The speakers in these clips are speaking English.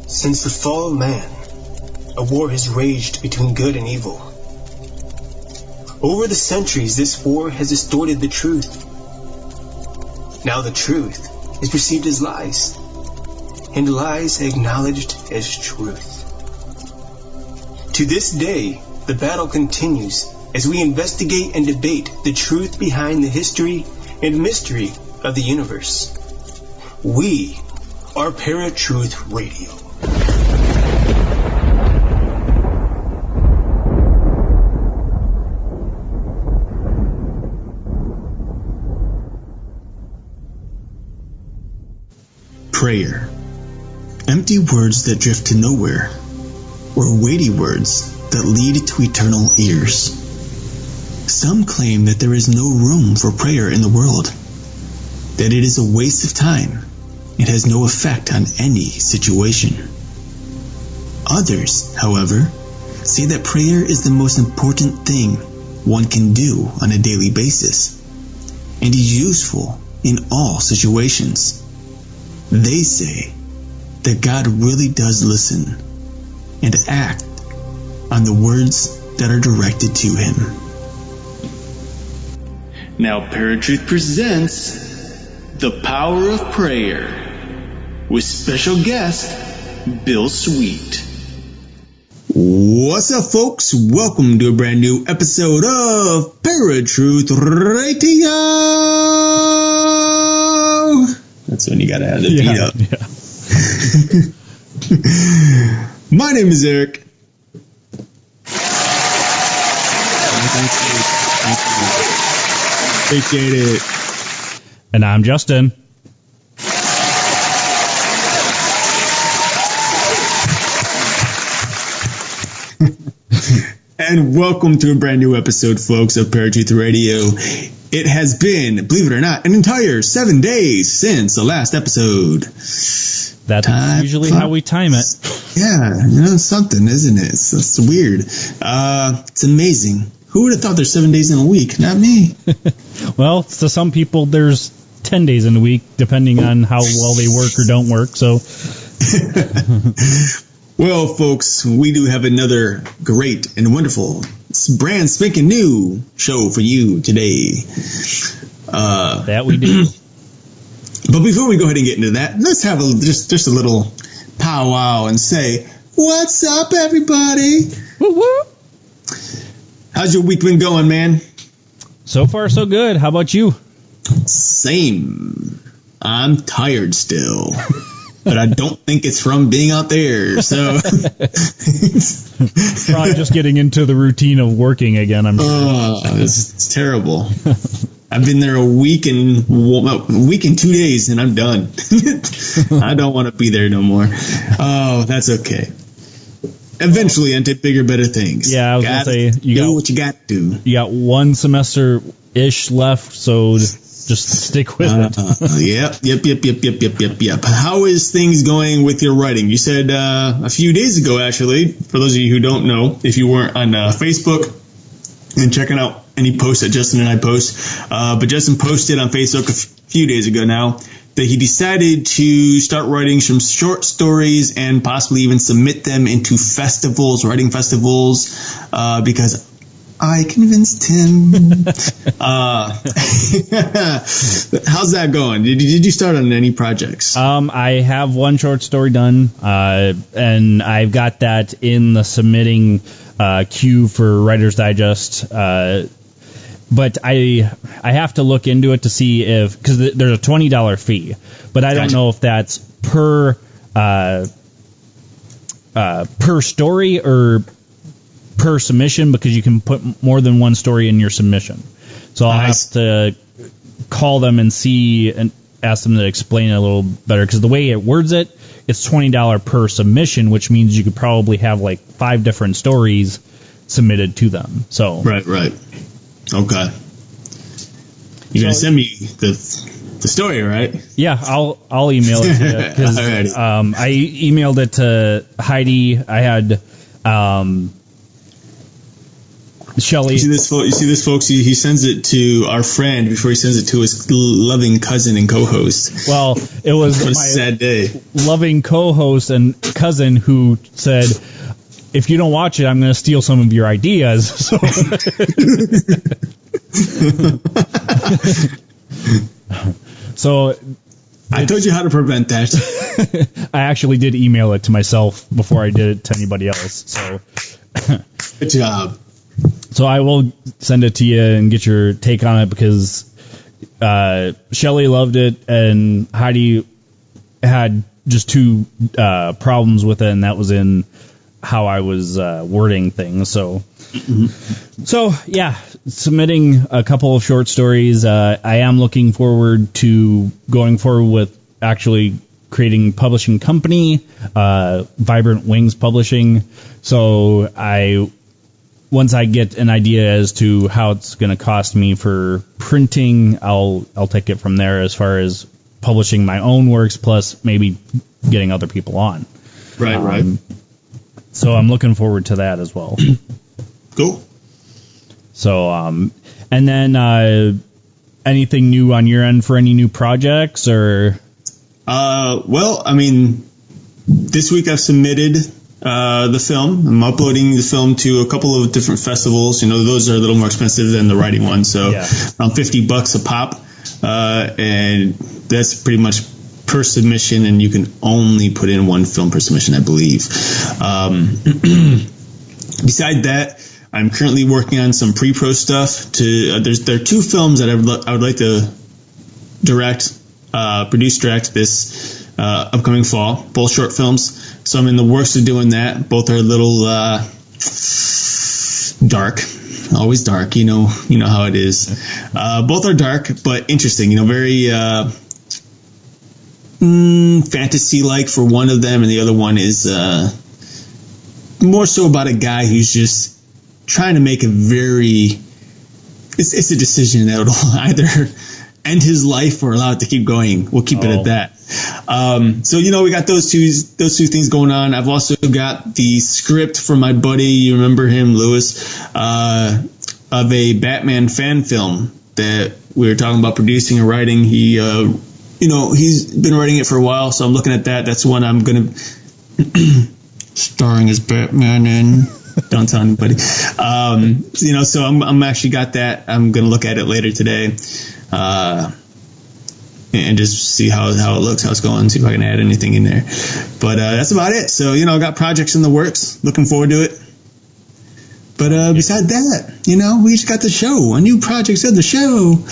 Since the fall of man, a war has raged between good and evil. Over the centuries, this war has distorted the truth. Now the truth is perceived as lies, and lies acknowledged as truth. To this day, the battle continues as we investigate and debate the truth behind the history and mystery of the universe. We are Paratruth Radio. Prayer. Empty words that drift to nowhere, or weighty words that lead to eternal ears. Some claim that there is no room for prayer in the world, that it is a waste of time, it has no effect on any situation. Others, however, say that prayer is the most important thing one can do on a daily basis, and is useful in all situations. They say that God really does listen and act on the words that are directed to him. Now Paratruth presents The Power of Prayer with special guest Bill Sweet. What's up, folks? Welcome to a brand new episode of Paratruth Radio. That's when you gotta have the beat up. Yeah. My name is Eric. Thank you. Appreciate it. And I'm Justin. And welcome to a brand new episode, folks, of Paratruth Radio. It has been, believe it or not, an entire 7 days since the last episode. That's usually how we time it. Yeah, it's something, isn't it? It's weird. It's amazing. Who would have thought there's 7 days in a week? Not me. Well, to some people, there's 10 days in a week, depending on how well they work or don't work. So, well, folks, we do have another great and wonderful, brand spanking new show for you today. That we do. But before we go ahead and get into that, let's have just a little powwow and say, what's up, everybody? Woo-woo. How's your week been going, man? So far, so good. How about you? Same. I'm tired still. But I don't think it's from being out there, so... Probably just getting into the routine of working again, I'm sure. Oh, it's terrible. I've been there a week and 2 days, and I'm done. I don't want to be there no more. Oh, that's okay. Eventually, into bigger, better things. Yeah, I was going to say... do what you got to do. You got one semester-ish left, so... Just stick with it. Yep. How is things going with your writing? You said a few days ago, actually, for those of you who don't know, if you weren't on Facebook and checking out any posts that Justin and I post, but Justin posted on Facebook a few days ago now that he decided to start writing some short stories and possibly even submit them into festivals, writing festivals, because I convinced him. How's that going? Did you start on any projects? I have one short story done, and I've got that in the submitting queue for Writer's Digest. But I have to look into it to see if, because there's a $20 fee, but I don't know if that's per story or per submission, because you can put more than one story in your submission. So I'll have to call them and see and ask them to explain it a little better, because the way it words it, it's $20 per submission, which means you could probably have like 5 different stories submitted to them. So Right. Okay. You're going to send me the story, right? Yeah, I'll email it to you, because I emailed it to Heidi. I had Shelley. You see this, folks? He sends it to our friend before he sends it to his loving cousin and co-host. Well, it was What a my sad day. loving co-host and cousin who said, if you don't watch it, I'm going to steal some of your ideas. So, so I told you how to prevent that. I actually did email it to myself before I did it to anybody else. So Good job. So I will send it to you and get your take on it, because Shelley loved it and Heidi had just two problems with it, and that was in how I was wording things. So, so yeah, submitting a couple of short stories. I am looking forward to going forward with actually creating publishing company, Vibrant Wings Publishing. So once I get an idea as to how it's going to cost me for printing, I'll take it from there as far as publishing my own works, plus maybe getting other people on. Right. So I'm looking forward to that as well. Cool. So, and then anything new on your end for any new projects or? Well, I mean, this week I've submitted the film. I'm uploading the film to a couple of different festivals. You know, those are a little more expensive than the writing one, so yeah. around $50 a pop, and that's pretty much per submission, and you can only put in one film per submission, I believe. Beside that, I'm currently working on some pre-pro stuff. There are two films that I would like to produce direct this upcoming fall, both short films. So I'm in the works of doing that. Both are a little dark, always dark. You know how it is. Both are dark but interesting. You know, very fantasy-like for one of them, and the other one is more so about a guy who's just trying to make a very. It's a decision that will either end his life or allow it to keep going. We'll keep it at that. So we got those two things going on. I've also got the script for my buddy, you remember him, Lewis, of a Batman fan film that we were talking about producing and writing. He he's been writing it for a while, so I'm looking at that. That's one I'm gonna starring as Batman in. Don't tell anybody. So I'm actually got that. I'm gonna look at it later today. And just see how it looks, how it's going, see if I can add anything in there. But that's about it. So, I got projects in the works. Looking forward to it. But beside that, we just got the show. A new project of the show.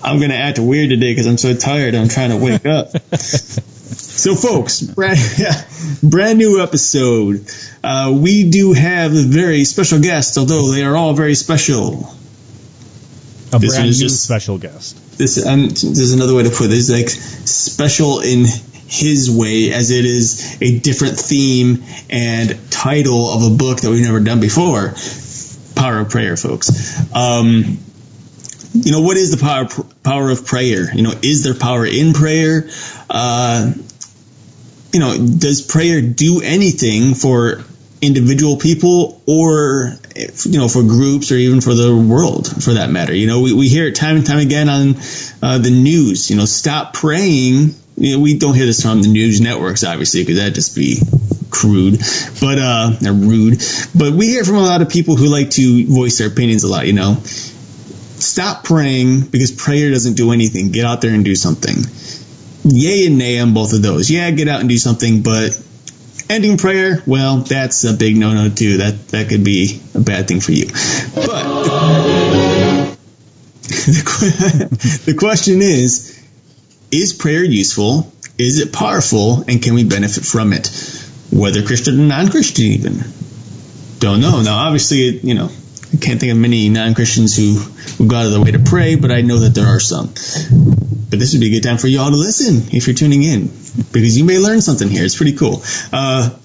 I'm going to act weird today because I'm so tired. I'm trying to wake up. So, folks, brand new episode. We do have a very special guest, although they are all very special. A brand new special guest. This is another way to put it. This is like special in his way, as it is a different theme and title of a book that we've never done before. Power of Prayer, folks. What is the power of prayer? Is there power in prayer? Does prayer do anything for individual people or for groups or even for the world for that matter? We hear it time and time again on the news. Stop praying. We don't hear this from the news networks, obviously, because that'd just be crude, but rude. But we hear from a lot of people who like to voice their opinions a lot. Stop praying because prayer doesn't do anything. Get out there and do something. Yay and nay on both of those. Yeah, get out and do something, but ending prayer, well, that's a big no-no too. That could be a bad thing for you. But the question is prayer useful? Is it powerful? And can we benefit from it? Whether Christian or non-Christian even. Don't know. Now, obviously, I can't think of many non-Christians who go out of their way to pray, but I know that there are some. But this would be a good time for you all to listen if you're tuning in, because you may learn something here. It's pretty cool. But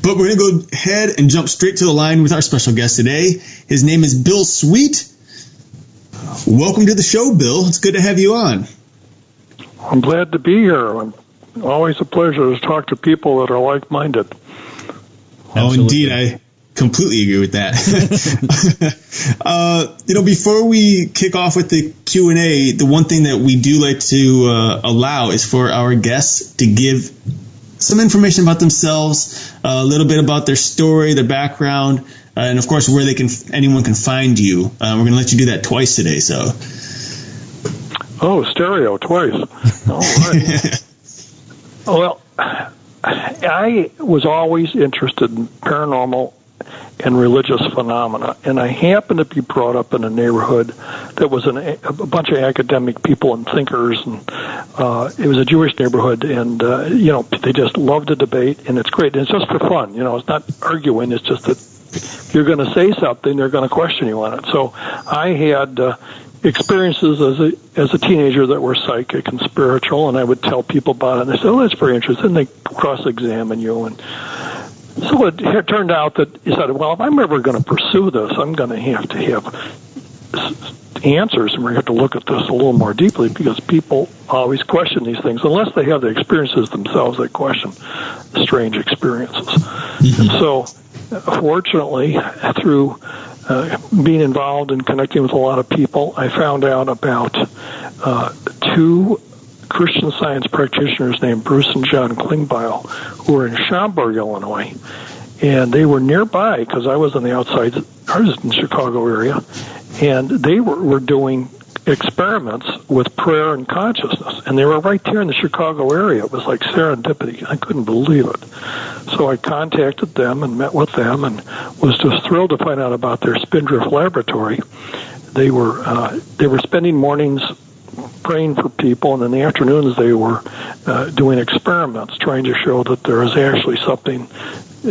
we're going to go ahead and jump straight to the line with our special guest today. His name is Bill Sweet. Welcome to the show, Bill. It's good to have you on. I'm glad to be here. Always a pleasure to talk to people that are like-minded. Oh, indeed. completely agree with that. Before we kick off with the Q&A, the one thing that we do like to allow is for our guests to give some information about themselves, a little bit about their story, their background, and of course where anyone can find you. We're going to let you do that twice today. So. Oh, stereo twice. All right. Well, I was always interested in paranormal and religious phenomena, and I happened to be brought up in a neighborhood that was a bunch of academic people and thinkers, and it was a Jewish neighborhood, and they just loved to debate, and it's great, and it's just for fun. It's not arguing; it's just that if you're going to say something, they're going to question you on it. So I had experiences as a teenager that were psychic and spiritual, and I would tell people about it, and they said, "Oh, that's very interesting." And they cross-examine you, and so it turned out that he said, well, if I'm ever going to pursue this, I'm going to have answers, and we're going to have to look at this a little more deeply, because people always question these things. Unless they have the experiences themselves, they question the strange experiences. Mm-hmm. And so, fortunately, through being involved and connecting with a lot of people, I found out about two Christian Science practitioners named Bruce and John Klingbeil, who were in Schaumburg, Illinois, and they were nearby because I was on the outside. I was in the Chicago area, and they were doing experiments with prayer and consciousness, and they were right there in the Chicago area. It was like serendipity. I couldn't believe it. So I contacted them and met with them, and was just thrilled to find out about their Spindrift laboratory. They were spending mornings praying for people, and in the afternoons they were doing experiments trying to show that there is actually something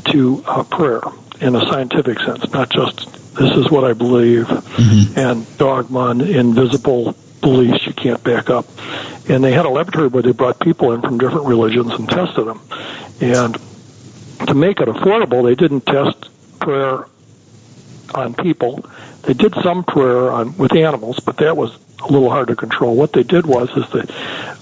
to prayer in a scientific sense, not just this is what I believe, mm-hmm. and dogma and invisible beliefs you can't back up. And they had a laboratory where they brought people in from different religions and tested them. And to make it affordable, they didn't test prayer on people. They did some prayer with animals, but that was a little hard to control. What they did was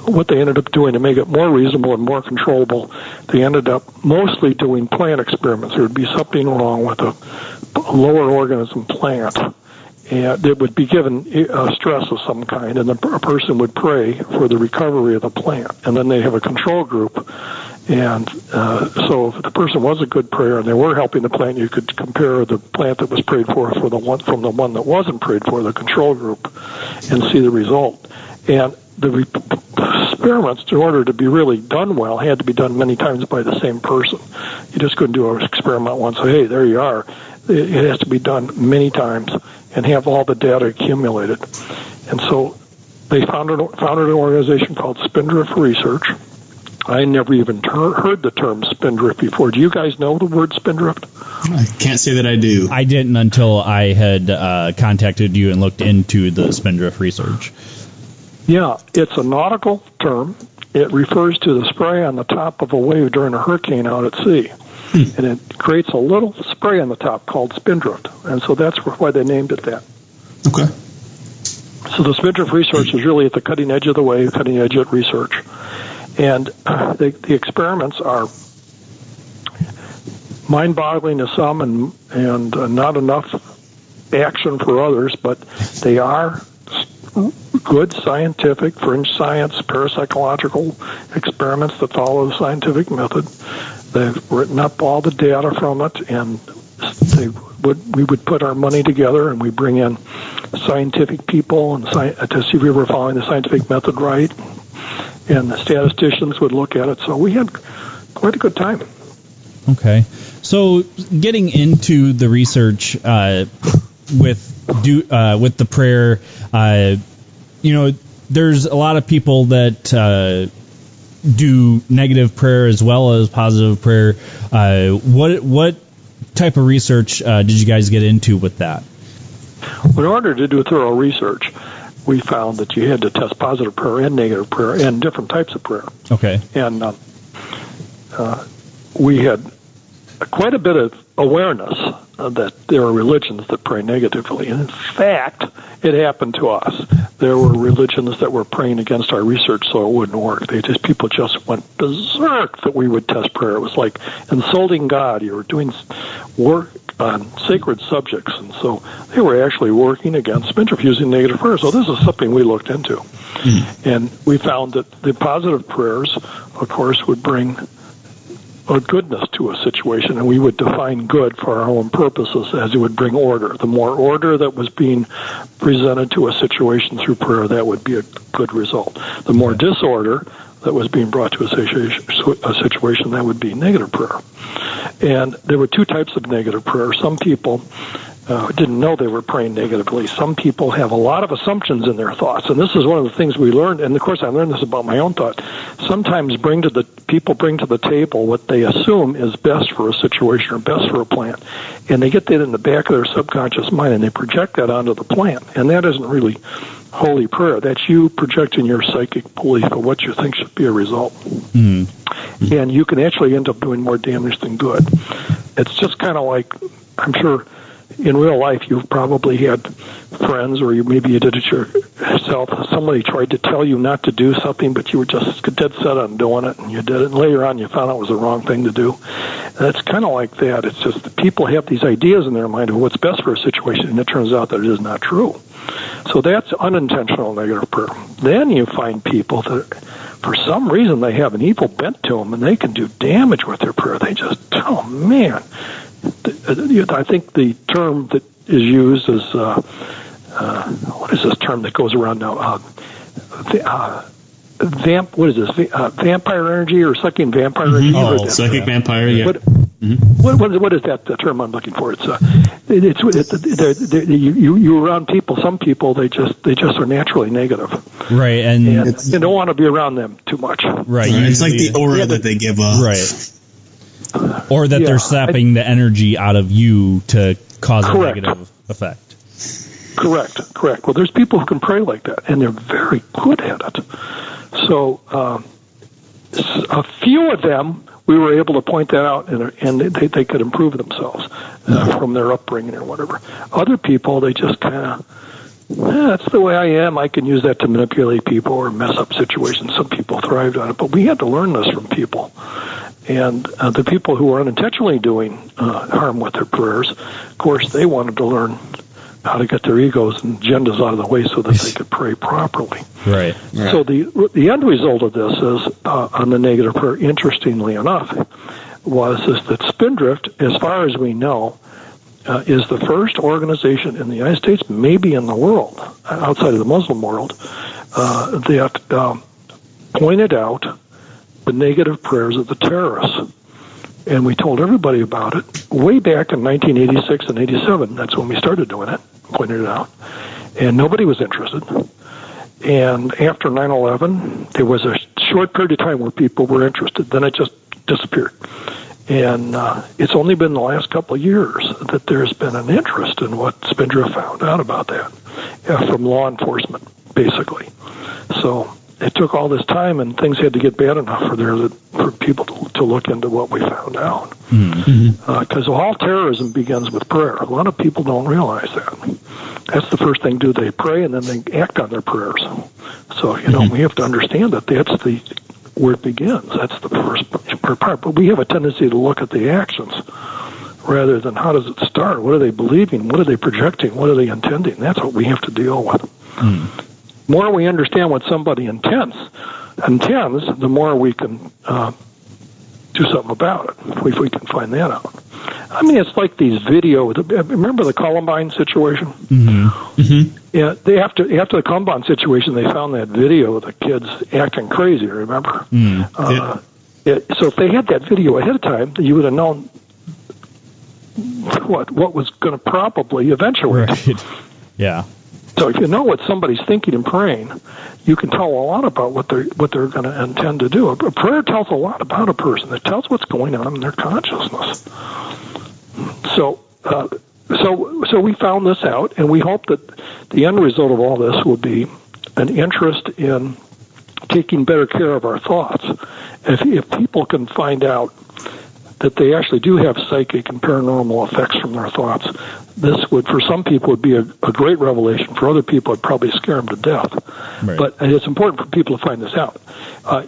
what they ended up doing to make it more reasonable and more controllable, they ended up mostly doing plant experiments. There would be something wrong with a lower organism plant, and it would be given stress of some kind, and a person would pray for the recovery of the plant. And then they have a control group. And so if the person was a good prayer and they were helping the plant, you could compare the plant that was prayed for the one from the one that wasn't prayed for, the control group, and see the result. And the experiments, in order to be really done well, had to be done many times by the same person. You just couldn't do an experiment once, say, hey, there you are. It has to be done many times and have all the data accumulated. And so they founded an organization called Spindrift Research. I never even heard the term Spindrift before. Do you guys know the word Spindrift? I can't say that I do. I didn't until I had contacted you and looked into the Spindrift Research. Yeah, it's a nautical term. It refers to the spray on the top of a wave during a hurricane out at sea. And it creates a little spray on the top called Spindrift. And so that's why they named it that. Okay. So the Spindrift Research is really at the cutting edge of the wave, cutting edge of research. And the experiments are mind-boggling to some and not enough action for others, but they are good scientific, fringe science, parapsychological experiments that follow the scientific method. They've written up all the data from it, and we would put our money together and we bring in scientific people and to see if we were following the scientific method right. And the statisticians would look at it. So we had quite a good time. Okay. So getting into the research with the prayer, there's a lot of people that do negative prayer as well as positive prayer. What type of research did you guys get into with that? In order to do thorough research, we found that you had to test positive prayer and negative prayer and different types of prayer. Okay. And we had quite a bit of awareness that there are religions that pray negatively. And in fact, it happened to us. There were religions that were praying against our research so it wouldn't work. People just went berserk that we would test prayer. It was like insulting God. You were doing work on sacred subjects, and so they were actually working against Spindrift using negative prayers. So this is something we looked into, and we found that the positive prayers, of course, would bring a goodness to a situation, and we would define good for our own purposes as it would bring order. The more order that was being presented to a situation through prayer, that would be a good result. The more disorder that was being brought to a situation, that would be negative prayer. And there were two types of negative prayer. Some people didn't know they were praying negatively. Some people have a lot of assumptions in their thoughts, and this is one of the things we learned, and of course I learned this about my own thought. Sometimes people bring to the table what they assume is best for a situation or best for a plan, and they get that in the back of their subconscious mind, and they project that onto the plan, and that isn't really holy prayer. That's you projecting your psychic belief of what you think should be a result. And you can actually end up doing more damage than good. It's just kind of like, I'm sure in real life you've probably had friends, or maybe you did it yourself, somebody tried to tell you not to do something, but you were just dead set on doing it, and you did it, and later on you found out it was the wrong thing to do. And it's kind of like that. It's just that people have these ideas in their mind of what's best for a situation, and it turns out that it is not true. So that's unintentional negative prayer. Then you find people that, for some reason, they have an evil bent to them, and they can do damage with their prayer. They just, oh man. I think the term that is used is, what is this term that goes around now? What is this? Vampire energy or sucking vampire energy? Oh, psychic vampire, yeah. What is that term I'm looking for? You're around people. Some people they just are naturally negative, right? And you don't want to be around them too much, right? It's like the aura that they give off, right? Or that they're sapping the energy out of you to cause a negative effect. Correct. Well, there's people who can pray like that, and they're very good at it. So a few of them, we were able to point that out, and they could improve themselves from their upbringing or whatever. Other people, they just kind of, that's the way I am. I can use that to manipulate people or mess up situations. Some people thrived on it, but we had to learn this from people. And the people who were unintentionally doing harm with their prayers, of course, they wanted to learn how to get their egos and agendas out of the way so that they could pray properly. Right. So the end result of this is, on the negative prayer, interestingly enough, is that Spindrift, as far as we know, is the first organization in the United States, maybe in the world, outside of the Muslim world, that pointed out the negative prayers of the terrorists. And we told everybody about it way back in 1986 and 87. That's when we started doing it, pointed it out. And nobody was interested. And after 9/11, there was a short period of time where people were interested. Then it just disappeared. And it's only been the last couple of years that there's been an interest in what Spindrift found out about that from law enforcement, basically. So it took all this time, and things had to get bad enough for people to look into what we found out. Because all terrorism begins with prayer. A lot of people don't realize that. That's the first thing they pray, and then they act on their prayers. So, we have to understand that that's where it begins. That's the first part. But we have a tendency to look at the actions rather than how does it start? What are they believing? What are they projecting? What are they intending? That's what we have to deal with. The more we understand what somebody intends, the more we can do something about it, if we can find that out. I mean, it's like these videos. Remember the Columbine situation? Yeah, after the Columbine situation, they found that video of the kids acting crazy, remember? So if they had that video ahead of time, you would have known what was going to probably eventuate. Right. Yeah. So if you know what somebody's thinking and praying, you can tell a lot about what they're going to intend to do. A prayer tells a lot about a person. It tells what's going on in their consciousness. So we found this out, and we hope that the end result of all this will be an interest in taking better care of our thoughts. If people can find out that they actually do have psychic and paranormal effects from their thoughts. This would, for some people, would be a great revelation. For other people, it'd probably scare them to death. Right. But it's important for people to find this out.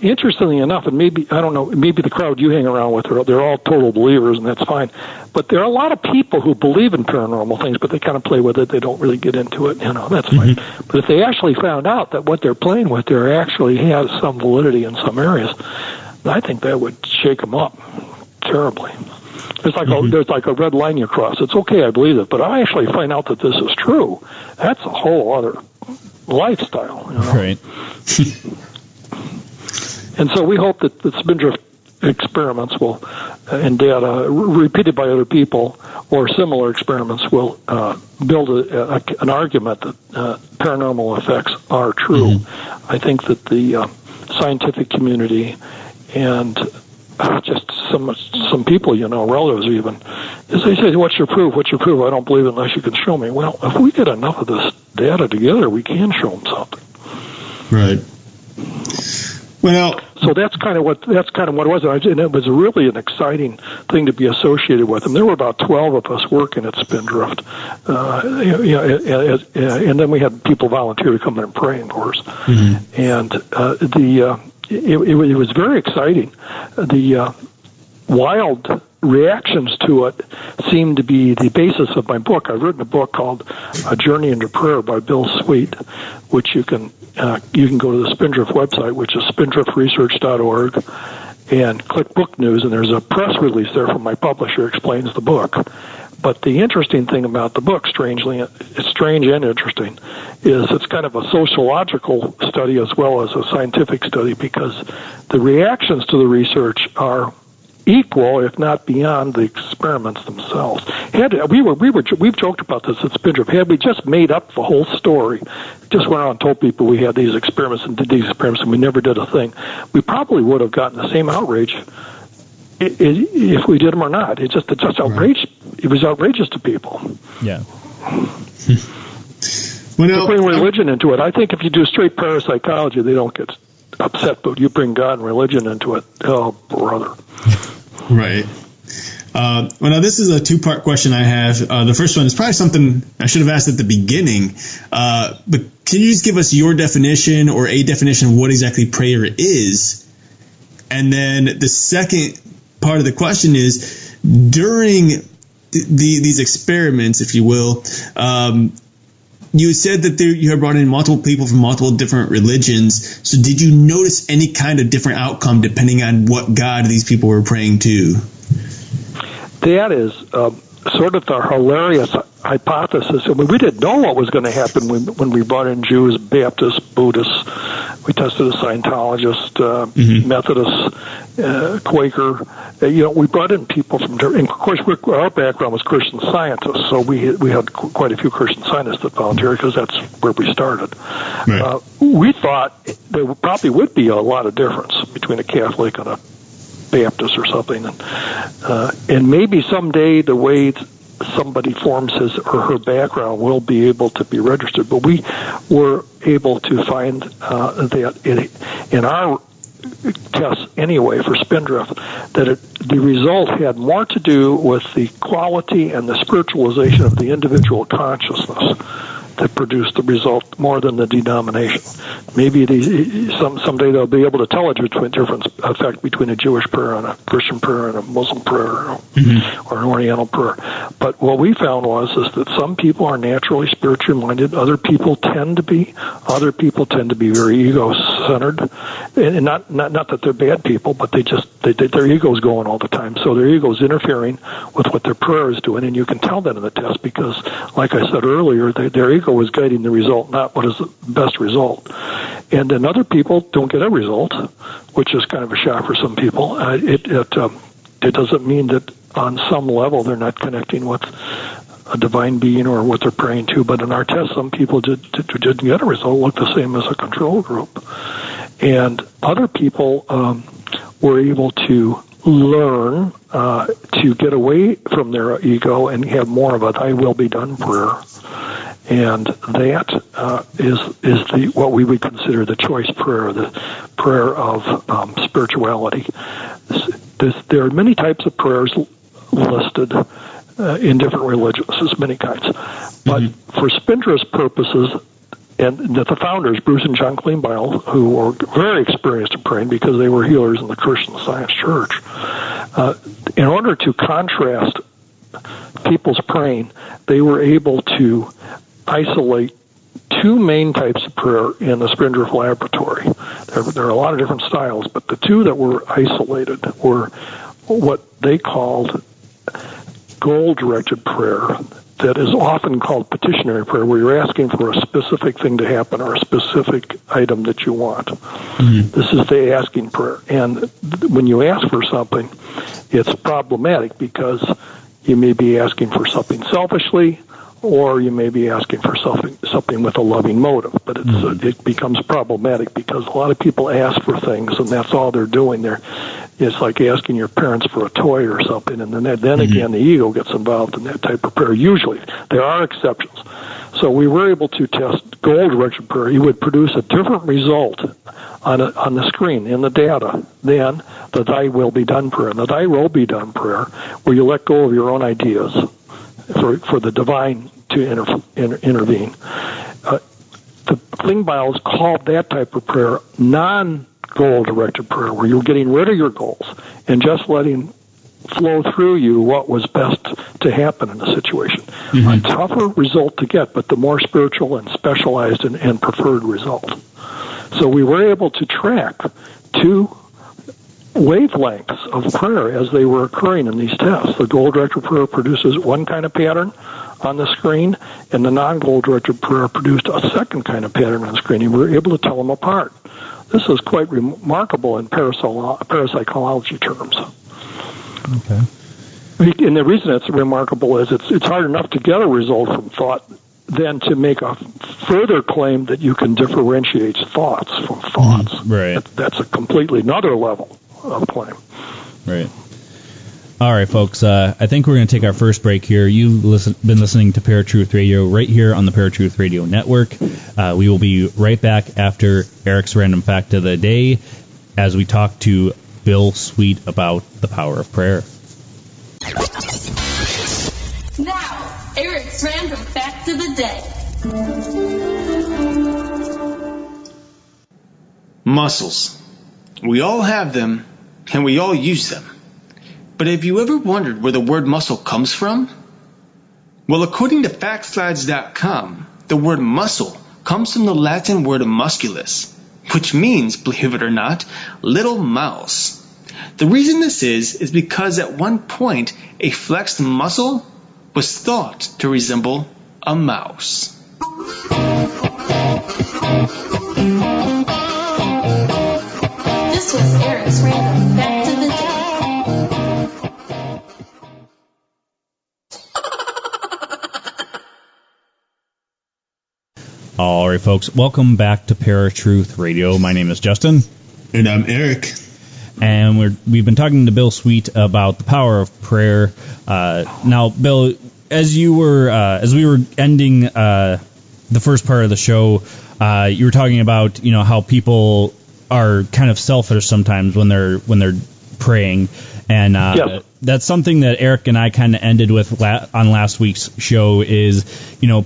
Interestingly enough, and maybe, I don't know, maybe the crowd you hang around with, they're all total believers, and that's fine. But there are a lot of people who believe in paranormal things, but they kind of play with it. They don't really get into it. That's fine. But if they actually found out that what they're playing with there actually has some validity in some areas, I think that would shake them up terribly. There's like a red line you cross. It's okay, I believe it, but I actually find out that this is true. That's a whole other lifestyle. Right. And so we hope that the Spindrift experiments will, and data repeated by other people or similar experiments will build an argument that paranormal effects are true. I think that the scientific community and just some people, relatives even, they say, what's your proof? What's your proof? I don't believe it unless you can show me. Well, if we get enough of this data together, we can show them something. Right. Well, so that's kind of what it was, and it was really an exciting thing to be associated with. And there were about 12 of us working at Spindrift, and then we had people volunteer to come in and pray, of course. And it was very exciting. The wild reactions to it seemed to be the basis of my book. I've written a book called A Journey into Prayer by Bill Sweet, which you can go to the Spindrift website, which is spindriftresearch.org, and click Book News, and there's a press release there from my publisher explains the book. But the interesting thing about the book, strangely, it's strange and interesting, is it's kind of a sociological study as well as a scientific study, because the reactions to the research are equal, if not beyond, the experiments themselves. We've joked about this at Spindrift. Had we just made up the whole story, just went out and told people we had these experiments and did these experiments and we never did a thing, we probably would have gotten the same outrage if we did them or not. It's just outrageous. It was outrageous to people. Yeah. To bring religion into it, I think if you do straight parapsychology, they don't get upset. But you bring God and religion into it, oh brother. Right. Well, now this is a two-part question I have. The first one is probably something I should have asked at the beginning. But can you just give us your definition or a definition of what exactly prayer is? And then the second part of the question is, during these experiments, if you will, you said that you had brought in multiple people from multiple different religions. So did you notice any kind of different outcome depending on what God these people were praying to? That is sort of the hilarious hypothesis. I mean, we didn't know what was going to happen when we brought in Jews, Baptists, Buddhists. We tested a Scientologist, Methodist, Quaker. We brought in people from, and of course, our background was Christian Scientists, so we had quite a few Christian Scientists that volunteered because that's where we started. Right. We thought there probably would be a lot of difference between a Catholic and a Baptist or something, and maybe someday the way somebody forms his or her background will be able to be registered. But we were able to find that in our tests anyway for Spindrift, that the result had more to do with the quality and the spiritualization of the individual consciousness that produced the result more than the denomination. Maybe someday they'll be able to tell a difference effect between a Jewish prayer and a Christian prayer and a Muslim prayer or an Oriental prayer. But what we found was that some people are naturally spiritually minded. Other people tend to be very ego-centered, and not that they're bad people, but their ego's going all the time. So their ego's interfering with what their prayer is doing, and you can tell that in the test because, like I said earlier, their ego was guiding the result, not what is the best result. And then other people don't get a result, which is kind of a shock for some people. It doesn't mean that on some level they're not connecting with a divine being or what they're praying to. But in our test, some people didn't get a result, looked the same as a control group. And other people were able to learn to get away from their ego and have more of a "Thy will be done" prayer. And that is what we would consider the choice prayer, the prayer of spirituality. there are many types of prayers listed in different religions. There's many kinds. But for Spindrift's purposes, and the founders, Bruce and John Klingbeil, who were very experienced in praying because they were healers in the Christian Science Church, in order to contrast people's praying, they were able to isolate two main types of prayer in the Spindrift laboratory. There are a lot of different styles, but the two that were isolated were what they called goal-directed prayer, that is often called petitionary prayer, where you're asking for a specific thing to happen or a specific item that you want. This is the asking prayer. And when you ask for something, it's problematic because you may be asking for something selfishly, or you may be asking for something with a loving motive. But it becomes problematic because a lot of people ask for things, and that's all they're doing. It's like asking your parents for a toy or something, and then again, the ego gets involved in that type of prayer. Usually, there are exceptions. So we were able to test goal-directed prayer. You would produce a different result on the screen, in the data, than the Thy Will Be Done prayer. And the Thy Will Be Done prayer, where you let go of your own ideas for the divine to intervene. The Klingbeils called that type of prayer non-goal-directed prayer, where you're getting rid of your goals and just letting flow through you what was best to happen in a situation. A tougher result to get, but the more spiritual and specialized and preferred result. So we were able to track two wavelengths of prayer as they were occurring in these tests. The goal-directed prayer produces one kind of pattern on the screen, and the non-goal-directed prayer produced a second kind of pattern on the screen, and we were able to tell them apart. This is quite remarkable in parapsychology terms. Okay. And the reason it's remarkable is it's hard enough to get a result from thought than to make a further claim that you can differentiate thoughts from thoughts. Right. That's a completely another level of claim. Right. All right, folks. I think we're going to take our first break here. You've been listening to Paratruth Radio right here on the Paratruth Radio Network. We will be right back after Eric's Random Fact of the Day as we talk to Bill Sweet about the power of prayer. Now, Eric's Random Fact of the Day. Muscles. We all have them, and we all use them. But have you ever wondered where the word muscle comes from? Well, according to factslides.com, the word muscle comes from the Latin word musculus, which means, believe it or not, little mouse. The reason this is because at one point a flexed muscle was thought to resemble a mouse. This was Eric's Random Fact of the Day. All right, folks. Welcome back to Paratruth Radio. My name is Justin. And I'm Eric. And we've been talking to Bill Sweet about the power of prayer. Now, Bill, as we were ending the first part of the show, you were talking about how people are kind of selfish sometimes when they're praying, and Yes. That's something that Eric and I kind of ended with on last week's show. Is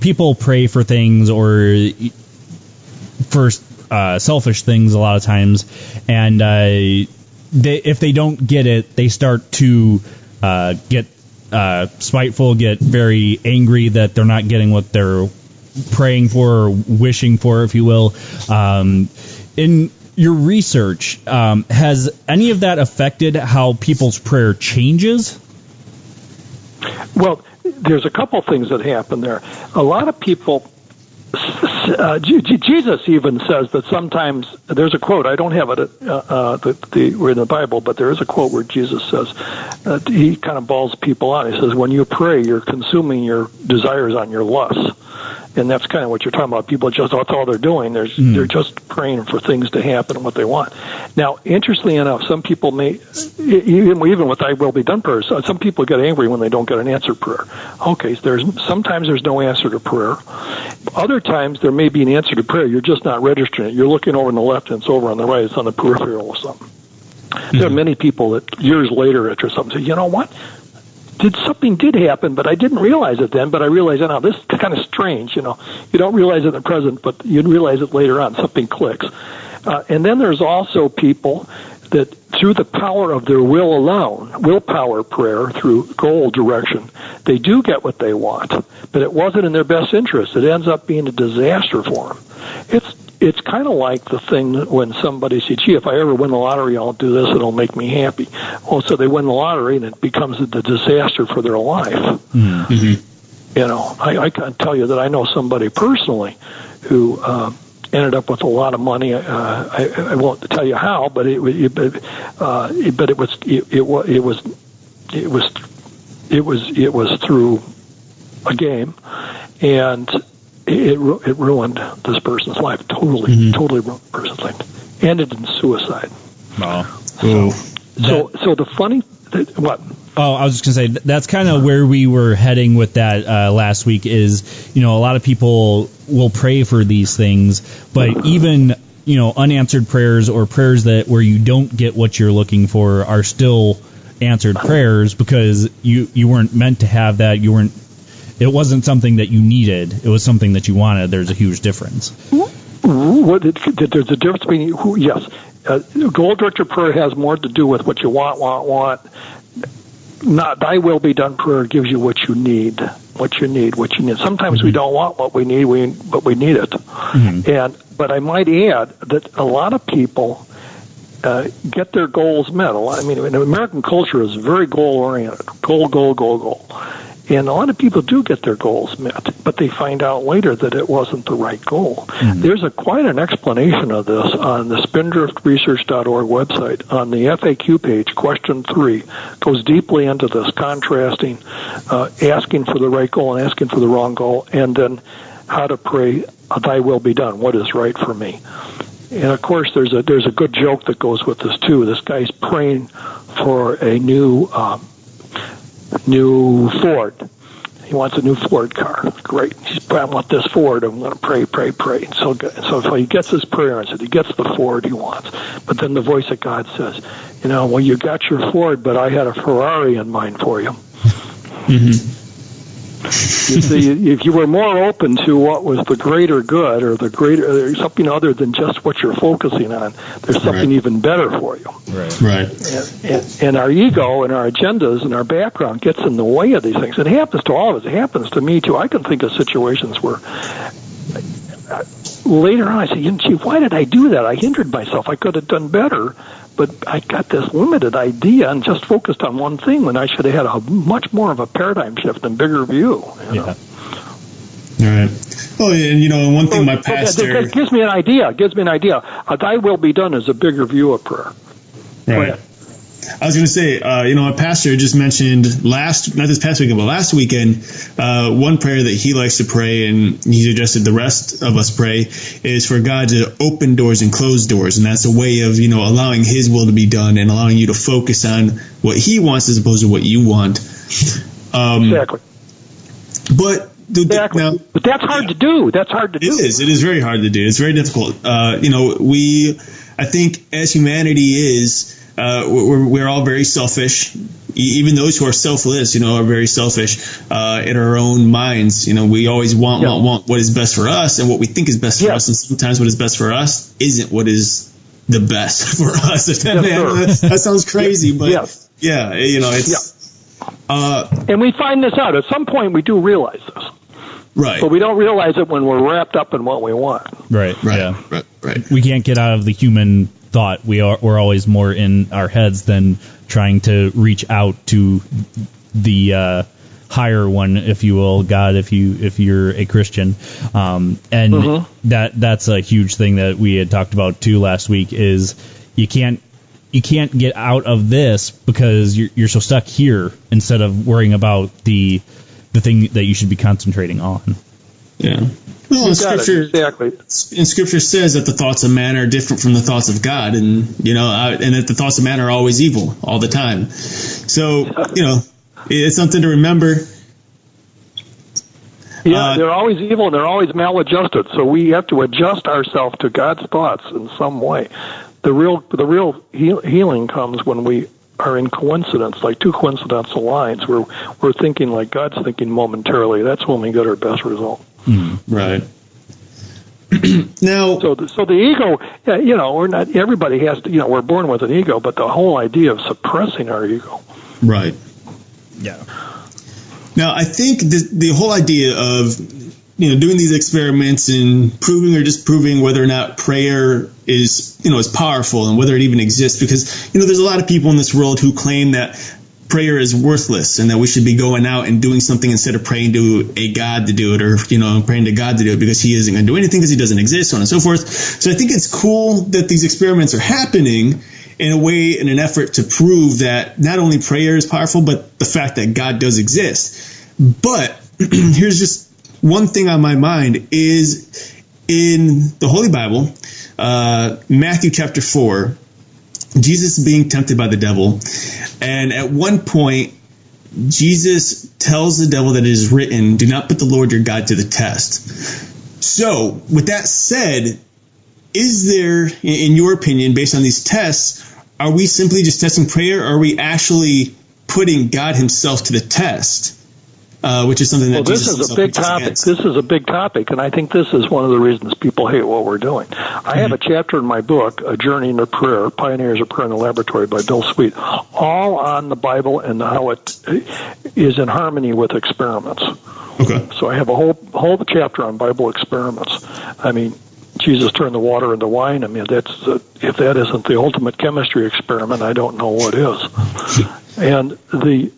people pray for things or for selfish things a lot of times, and if they don't get it, they start to get spiteful, get very angry that they're not getting what they're praying for or wishing for, if you will. In your research, has any of that affected how people's prayer changes? Well, there's a couple things that happen there. A lot of people, Jesus even says that sometimes, there's a quote, I don't have it in the Bible, but there is a quote where Jesus says, he kind of balls people out. He says, when you pray, you're consuming your desires on your lusts. And that's kind of what you're talking about. People that's all they're doing. They're just praying for things to happen and what they want. Now, interestingly enough, some people may, even with Thy Will Be Done prayers, some people get angry when they don't get an answered prayer. Okay, sometimes there's no answer to prayer. Other times there may be an answer to prayer. You're just not registering it. You're looking over on the left and it's over on the right. It's on the peripheral or something. There are many people that years later after something say, you know what? Something did happen, but I didn't realize it then, but I realized, now this is kind of strange, You don't realize it in the present, but you realize it later on. Something clicks. And then there's also people that through the power of their will alone, willpower prayer through goal direction, they do get what they want, but it wasn't in their best interest. It ends up being a disaster for them. It's kind of like the thing that when somebody says, gee, if I ever win the lottery, I'll do this, it'll make me happy. Well, so they win the lottery, and it becomes a disaster for their life. Mm-hmm. I can tell you that I know somebody personally who ended up with a lot of money. I won't tell you how, but it was through a game, and it ruined this person's life. Totally ruined the person's life. Ended in suicide. Wow. So the funny what? Oh, I was just going to say, that's kind of where we were heading with that last week is, a lot of people will pray for these things, but even, unanswered prayers or prayers where you don't get what you're looking for are still answered prayers because you weren't meant to have that. It wasn't something that you needed. It was something that you wanted. There's a huge difference. There's a difference between, goal-directed prayer has more to do with what you want. Not thy will be done prayer gives you what you need. Sometimes we don't want what we need, but we need it. Mm-hmm. But I might add that a lot of people get their goals met. American culture is very goal-oriented. Goal. And a lot of people do get their goals met, but they find out later that it wasn't the right goal. Mm-hmm. There's quite an explanation of this on the SpindriftResearch.org website. On the FAQ page, question 3 goes deeply into this, contrasting asking for the right goal and asking for the wrong goal, and then how to pray, thy will be done, what is right for me. And, of course, there's a good joke that goes with this, too. This guy's praying for a new Ford. He wants a new Ford car. Great. I want this Ford. I'm going to pray. So he gets his prayer answered. He gets the Ford he wants. But then the voice of God says, well, you got your Ford, but I had a Ferrari in mind for you. Mm-hmm. You see, if you were more open to what was the greater good or something other than just what you're focusing on, there's something even better for you. Right. And our ego and our agendas and our background gets in the way of these things. It happens to all of us. It happens to me, too. I can think of situations where later on I say, gee, why did I do that? I hindered myself. I could have done better. But I got this limited idea and just focused on one thing when I should have had a much more of a paradigm shift and bigger view. Yeah. All right. Well, and one thing my pastor... It gives me an idea. Thy will be done is a bigger view of prayer. Right. I was going to say, my pastor just mentioned not this past weekend, but last weekend, one prayer that he likes to pray, and he suggested the rest of us pray, is for God to open doors and close doors. And that's a way of, allowing his will to be done and allowing you to focus on what he wants as opposed to what you want. Exactly. But that's hard to do. It is. It is very hard to do. It's very difficult. I think as humanity is, we're all very selfish. Even those who are selfless, are very selfish in our own minds. We always want what is best for us and what we think is best for us, and sometimes what is best for us isn't what is the best for us. That sounds crazy, but it's. And we find this out at some point. We do realize this, right? But we don't realize it when we're wrapped up in what we want. Right. We can't get out of the human thought. We're always more in our heads than trying to reach out to the higher one, if you will, God, if you're a Christian, and that's a huge thing that we had talked about too last week. Is you can't get out of this because you're so stuck here instead of worrying about the thing that you should be concentrating on. Yeah. Well, Scripture says that the thoughts of man are different from the thoughts of God, and and that the thoughts of man are always evil all the time. So, it's something to remember. Yeah, they're always evil and they're always maladjusted. So we have to adjust ourselves to God's thoughts in some way. the real healing comes when we are in coincidence, like two coincidental lines, where we're thinking like God's thinking momentarily. That's when we get our best result. Right. Now, so the ego, we're not. Everybody has to. We're born with an ego, but the whole idea of suppressing our ego. Right. Yeah. Now, I think the whole idea of doing these experiments and proving or disproving whether or not prayer is powerful and whether it even exists, because there's a lot of people in this world who claim that prayer is worthless and that we should be going out and doing something instead of praying to a God to do it, or praying to God to do it because he isn't going to do anything because he doesn't exist, so on and so forth. So I think it's cool that these experiments are happening in a way, in an effort to prove that not only prayer is powerful, but the fact that God does exist. But here's just one thing on my mind is in the Holy Bible, Matthew chapter 4, Jesus is being tempted by the devil. And at one point, Jesus tells the devil that it is written, do not put the Lord your God to the test. So with that said, is there, in your opinion, based on these tests, are we simply just testing prayer, or are we actually putting God himself to the test? Which is something that this is a big topic. Against. This is a big topic, and I think this is one of the reasons people hate what we're doing. I have a chapter in my book, A Journey into Prayer, Pioneers of Prayer in the Laboratory by Bill Sweet, all on the Bible and how it is in harmony with experiments. Okay. So I have a whole chapter on Bible experiments. I mean, Jesus turned the water into wine. I mean, that's if that isn't the ultimate chemistry experiment, I don't know what is. And the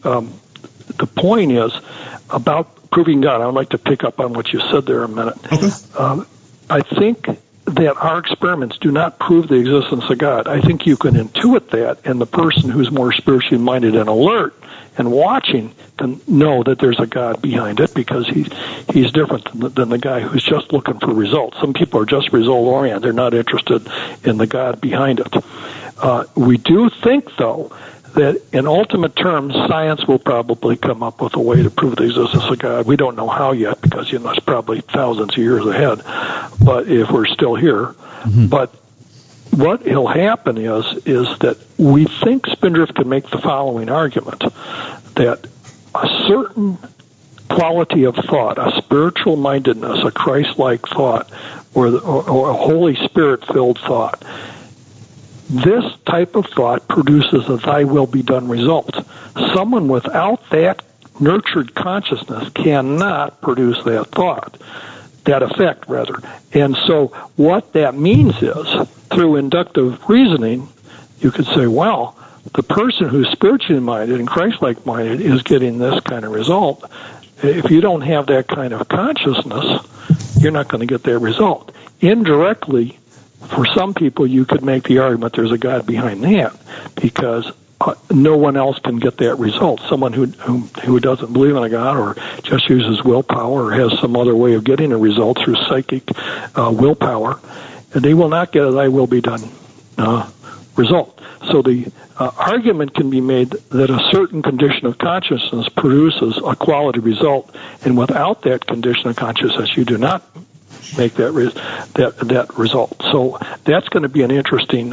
point is about proving God. I'd like to pick up on what you said there a minute. Okay. I think that our experiments do not prove the existence of God. I think you can intuit that, and the person who's more spiritually minded and alert and watching can know that there's a God behind it, because he's different than the guy who's just looking for results. Some people are just result-oriented. They're not interested in the God behind it. We do think, though, that in ultimate terms, science will probably come up with a way to prove the existence of God. We don't know how yet, because it's probably thousands of years ahead. But if we're still here, but what will happen is that we think Spindrift can make the following argument, that a certain quality of thought, a spiritual mindedness, a Christ-like thought, or a Holy Spirit-filled thought, this type of thought produces a thy will be done result. Someone without that nurtured consciousness cannot produce that thought, that effect, rather. And so what that means is, through inductive reasoning, you could say, well, the person who's spiritually minded and Christ-like minded is getting this kind of result. If you don't have that kind of consciousness, you're not going to get that result. Indirectly, for some people, you could make the argument there's a God behind that, because no one else can get that result. Someone who doesn't believe in a God, or just uses willpower, or has some other way of getting a result through psychic willpower, they will not get a thy will be done result. So the argument can be made that a certain condition of consciousness produces a quality result, and without that condition of consciousness, you do not make that result. So that's going to be an interesting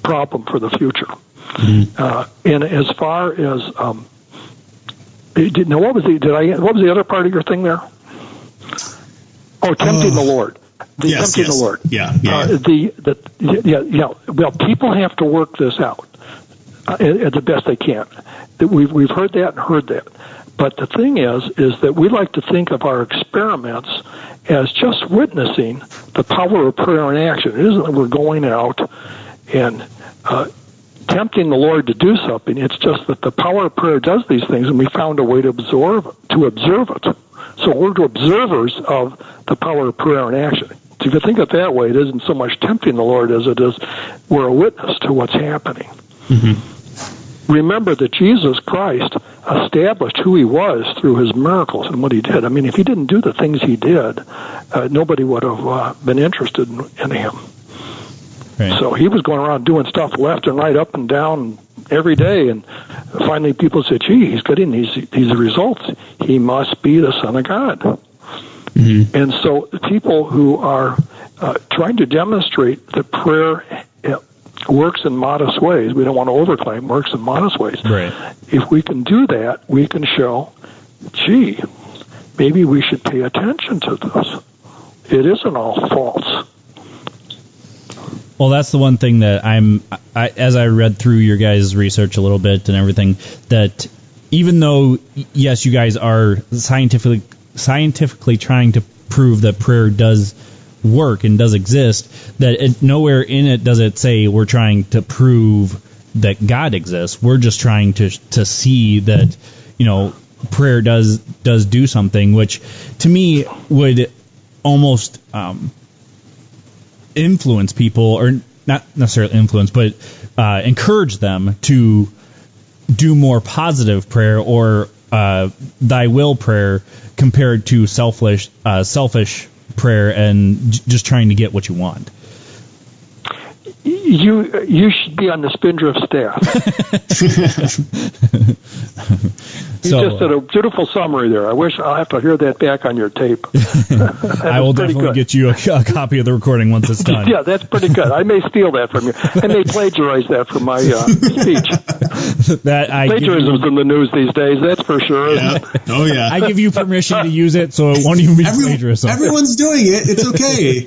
problem for the future. And as far as now, what was the other part of your thing there? Oh, tempting the Lord. Tempting the Lord. Well, people have to work this out the best they can. We've heard that and heard that. But the thing is that we like to think of our experiments as just witnessing the power of prayer in action. It isn't that we're going out and tempting the Lord to do something. It's just that the power of prayer does these things, and we found a way to observe it. So we're observers of the power of prayer in action. So if you think of it that way, it isn't so much tempting the Lord as it is we're a witness to what's happening. Remember that Jesus Christ established who he was through his miracles and what he did. I mean, if he didn't do the things he did, nobody would have been interested in him. Right. So he was going around doing stuff left and right, up and down every day, and finally people said, gee, he's getting these results. He must be the Son of God. And so people who are trying to demonstrate that prayer works in modest ways. We don't want to overclaim, works in modest ways. Right. If we can do that, we can show, gee, maybe we should pay attention to this. It isn't all false. Well, that's the one thing that as I read through your guys' research a little bit and everything, that even though, yes, you guys are scientifically trying to prove that prayer does work and does exist, that nowhere in it does it say we're trying to prove that God exists. We're just trying to see that, prayer does do something, which to me would almost influence people, or not necessarily influence, but encourage them to do more positive prayer or thy will prayer compared to selfish prayer and just trying to get what you want. You should be on the Spindrift staff. You just did a beautiful summary there. I'll have to hear that back on your tape. I will definitely get you a copy of the recording once it's done. Yeah, that's pretty good. I may steal that from you. I may plagiarize that from my speech. Plagiarism's in the news these days, that's for sure. Yeah. Oh, yeah. I give you permission to use it, so it won't even be plagiarism. Everyone's doing it. It's okay.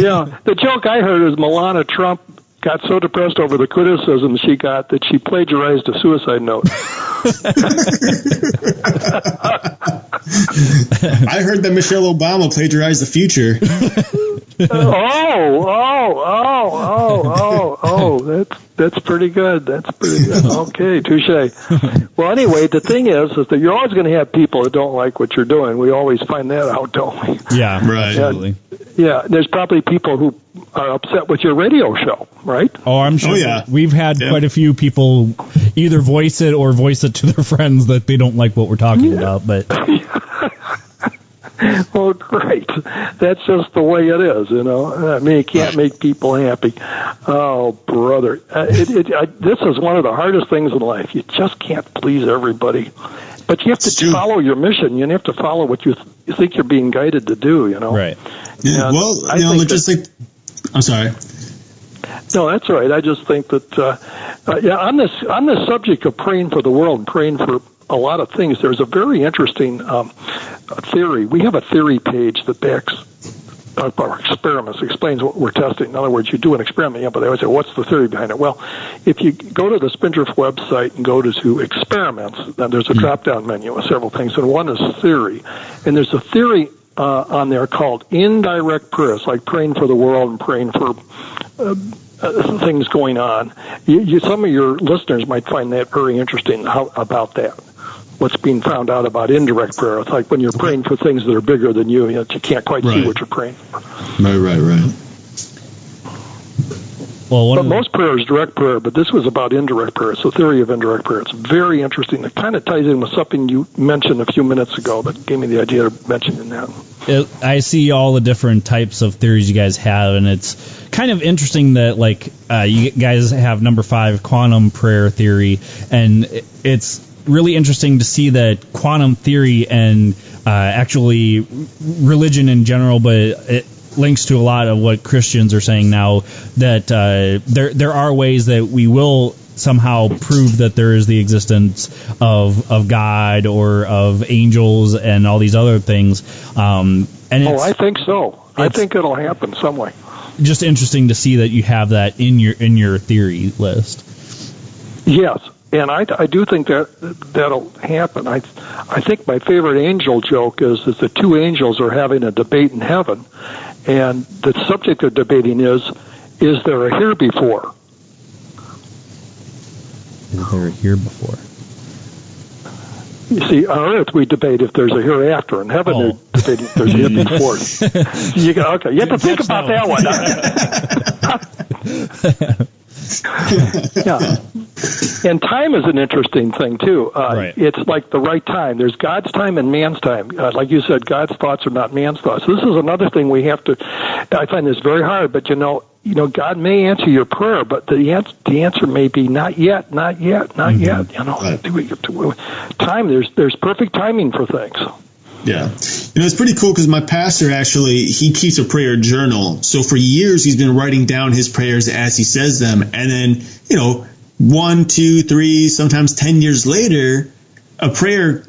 Yeah. The joke I heard is Melania Trump got so depressed over the criticism she got that she plagiarized a suicide note. I heard that Michelle Obama plagiarized the future. That's pretty good. That's pretty good. Okay, touche. Well, anyway, the thing is that you're always going to have people that don't like what you're doing. We always find that out, don't we? Yeah, right. Absolutely. Yeah, there's probably people who are upset with your radio show, right? Oh, I'm sure. Oh, yeah. We've had quite a few people either voice it or voice it to their friends that they don't like what we're talking about. But well, great. That's just the way it is, I mean, you can't make people happy. Oh, brother. This is one of the hardest things in life. You just can't please everybody. But you have to follow your mission. You have to follow what you think you're being guided to do, Right. Yeah, well, I'm sorry. No, that's all right. I just think that, on this subject of praying for the world and praying for a lot of things, there's a very interesting theory. We have a theory page that backs up our experiments, explains what we're testing. In other words, you do an experiment, but they always say, what's the theory behind it? Well, if you go to the Spindrift website and go to experiments, then there's a drop-down menu with several things, and one is theory. And there's a theory on there called indirect prayers, like praying for the world and praying for things going on. Some of your listeners might find that very interesting. How about that? What's being found out about indirect prayer? It's like when you're praying for things that are bigger than you, you can't quite see what you're praying for. Right. Well, most prayer is direct prayer, but this was about indirect prayer. It's the theory of indirect prayer. It's very interesting. It kind of ties in with something you mentioned a few minutes ago that gave me the idea of mentioning that. I see all the different types of theories you guys have, and it's kind of interesting that, you guys have number 5, quantum prayer theory, and it's really interesting to see that quantum theory and actually religion in general, but it links to a lot of what Christians are saying now, that there are ways that we will somehow prove that there is the existence of God or of angels and all these other things. I think so. I think it'll happen some way. Just interesting to see that you have that in your theory list. Yes. And I do think that'll happen. I think my favorite angel joke is that the two angels are having a debate in heaven, and the subject they're debating is there a here before? Is there a here before? You see, on earth we debate if there's a hereafter. In heaven they're debating if there's a here before. You have to think about that one. Yeah. And time is an interesting thing, too. Right. It's like the right time. There's God's time and man's time. Like you said, God's thoughts are not man's thoughts. This is another thing we have to, I find this very hard, but God may answer your prayer, but the answer may be not yet. Right. Time, there's perfect timing for things. Yeah. It's pretty cool because my pastor actually, he keeps a prayer journal. So for years, he's been writing down his prayers as he says them. And then, 1, 2, 3, sometimes 10 years later, a prayer,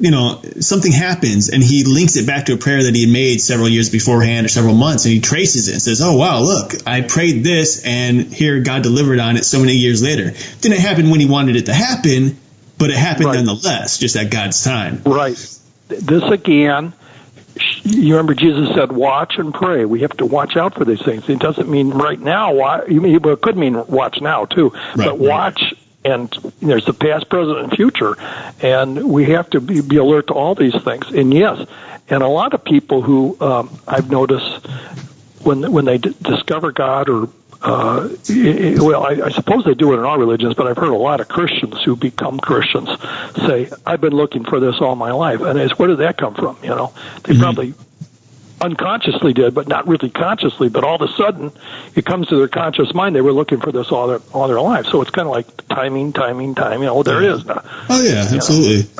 something happens and he links it back to a prayer that he had made several years beforehand or several months, and he traces it and says, oh, wow, look, I prayed this and here God delivered on it so many years later. Didn't happen when he wanted it to happen, but it happened nonetheless, just at God's time. Right. This again, you remember Jesus said, watch and pray. We have to watch out for these things. It doesn't mean right now. It could mean watch now, too. Right, but watch, and there's the past, present, and future. And we have to be alert to all these things. And yes, and a lot of people who I've noticed when they discover God or I suppose they do it in all religions, but I've heard a lot of Christians who become Christians say, I've been looking for this all my life. And where did that come from? They probably unconsciously did, but not really consciously. But all of a sudden, it comes to their conscious mind. They were looking for this all their life. So it's kind of like timing. There it is now. Oh, yeah, absolutely.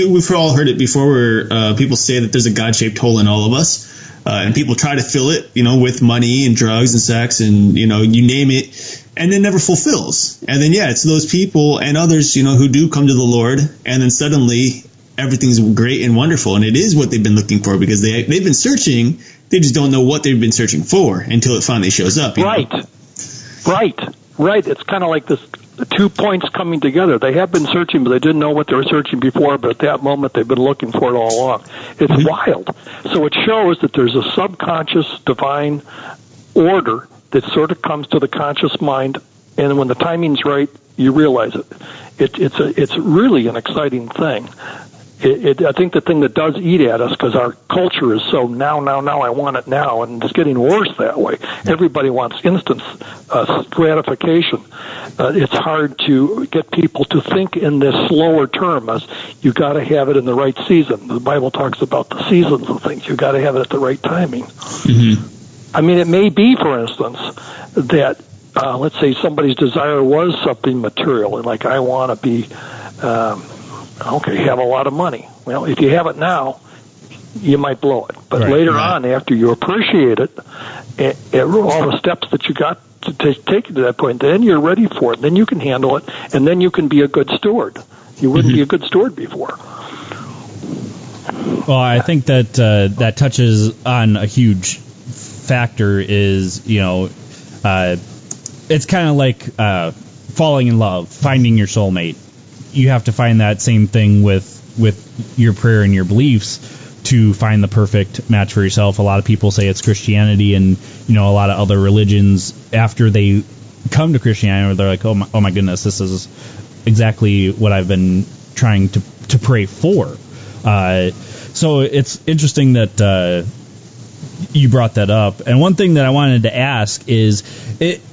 We've all heard it before where people say that there's a God-shaped hole in all of us. And people try to fill it, with money and drugs and sex and, you name it, and it never fulfills. And then, it's those people and others, who do come to the Lord, and then suddenly everything's great and wonderful. And it is what they've been looking for because they've been searching. They just don't know what they've been searching for until it finally shows up. Right. It's kind of like this. The 2 points coming together. They have been searching, but they didn't know what they were searching before, but at that moment they've been looking for it all along. It's wild. So it shows that there's a subconscious divine order that sort of comes to the conscious mind, and when the timing's right, you realize it. It's really an exciting thing. I think the thing that does eat at us, because our culture is so now, I want it now, and it's getting worse that way. Everybody wants instant gratification. It's hard to get people to think in this slower term as you got to have it in the right season. The Bible talks about the seasons of things. You got to have it at the right timing. Mm-hmm. It may be, for instance, that let's say somebody's desire was something material, and like I want to be. Have a lot of money. Well, if you have it now, you might blow it. But later on, after you appreciate it, all the steps that you got to take you to that point, then you're ready for it. Then you can handle it, and then you can be a good steward. You wouldn't be a good steward before. Well, I think that that touches on a huge factor is, it's kind of like falling in love, finding your soulmate. You have to find that same thing with your prayer and your beliefs to find the perfect match for yourself. A lot of people say it's Christianity, and a lot of other religions, after they come to Christianity, they're like, oh my goodness, this is exactly what I've been trying to pray for. So it's interesting that you brought that up. And one thing that I wanted to ask is,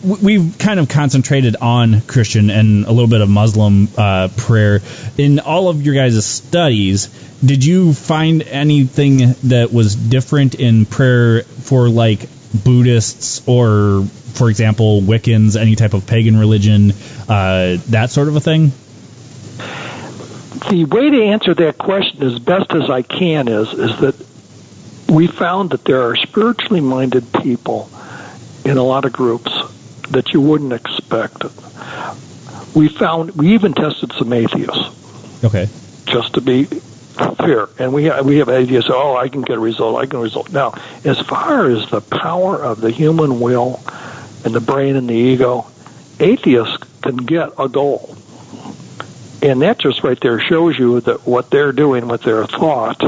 we've kind of concentrated on Christian and a little bit of Muslim prayer. In all of your guys' studies, did you find anything that was different in prayer for like Buddhists or, for example, Wiccans, any type of pagan religion, that sort of a thing? The way to answer that question as best as I can is that we found that there are spiritually minded people in a lot of groups that you wouldn't expect. We even tested some atheists. Okay. Just to be fair. And we have atheists, I can get a result. Now, as far as the power of the human will and the brain and the ego, atheists can get a goal. And that just right there shows you that what they're doing with their thought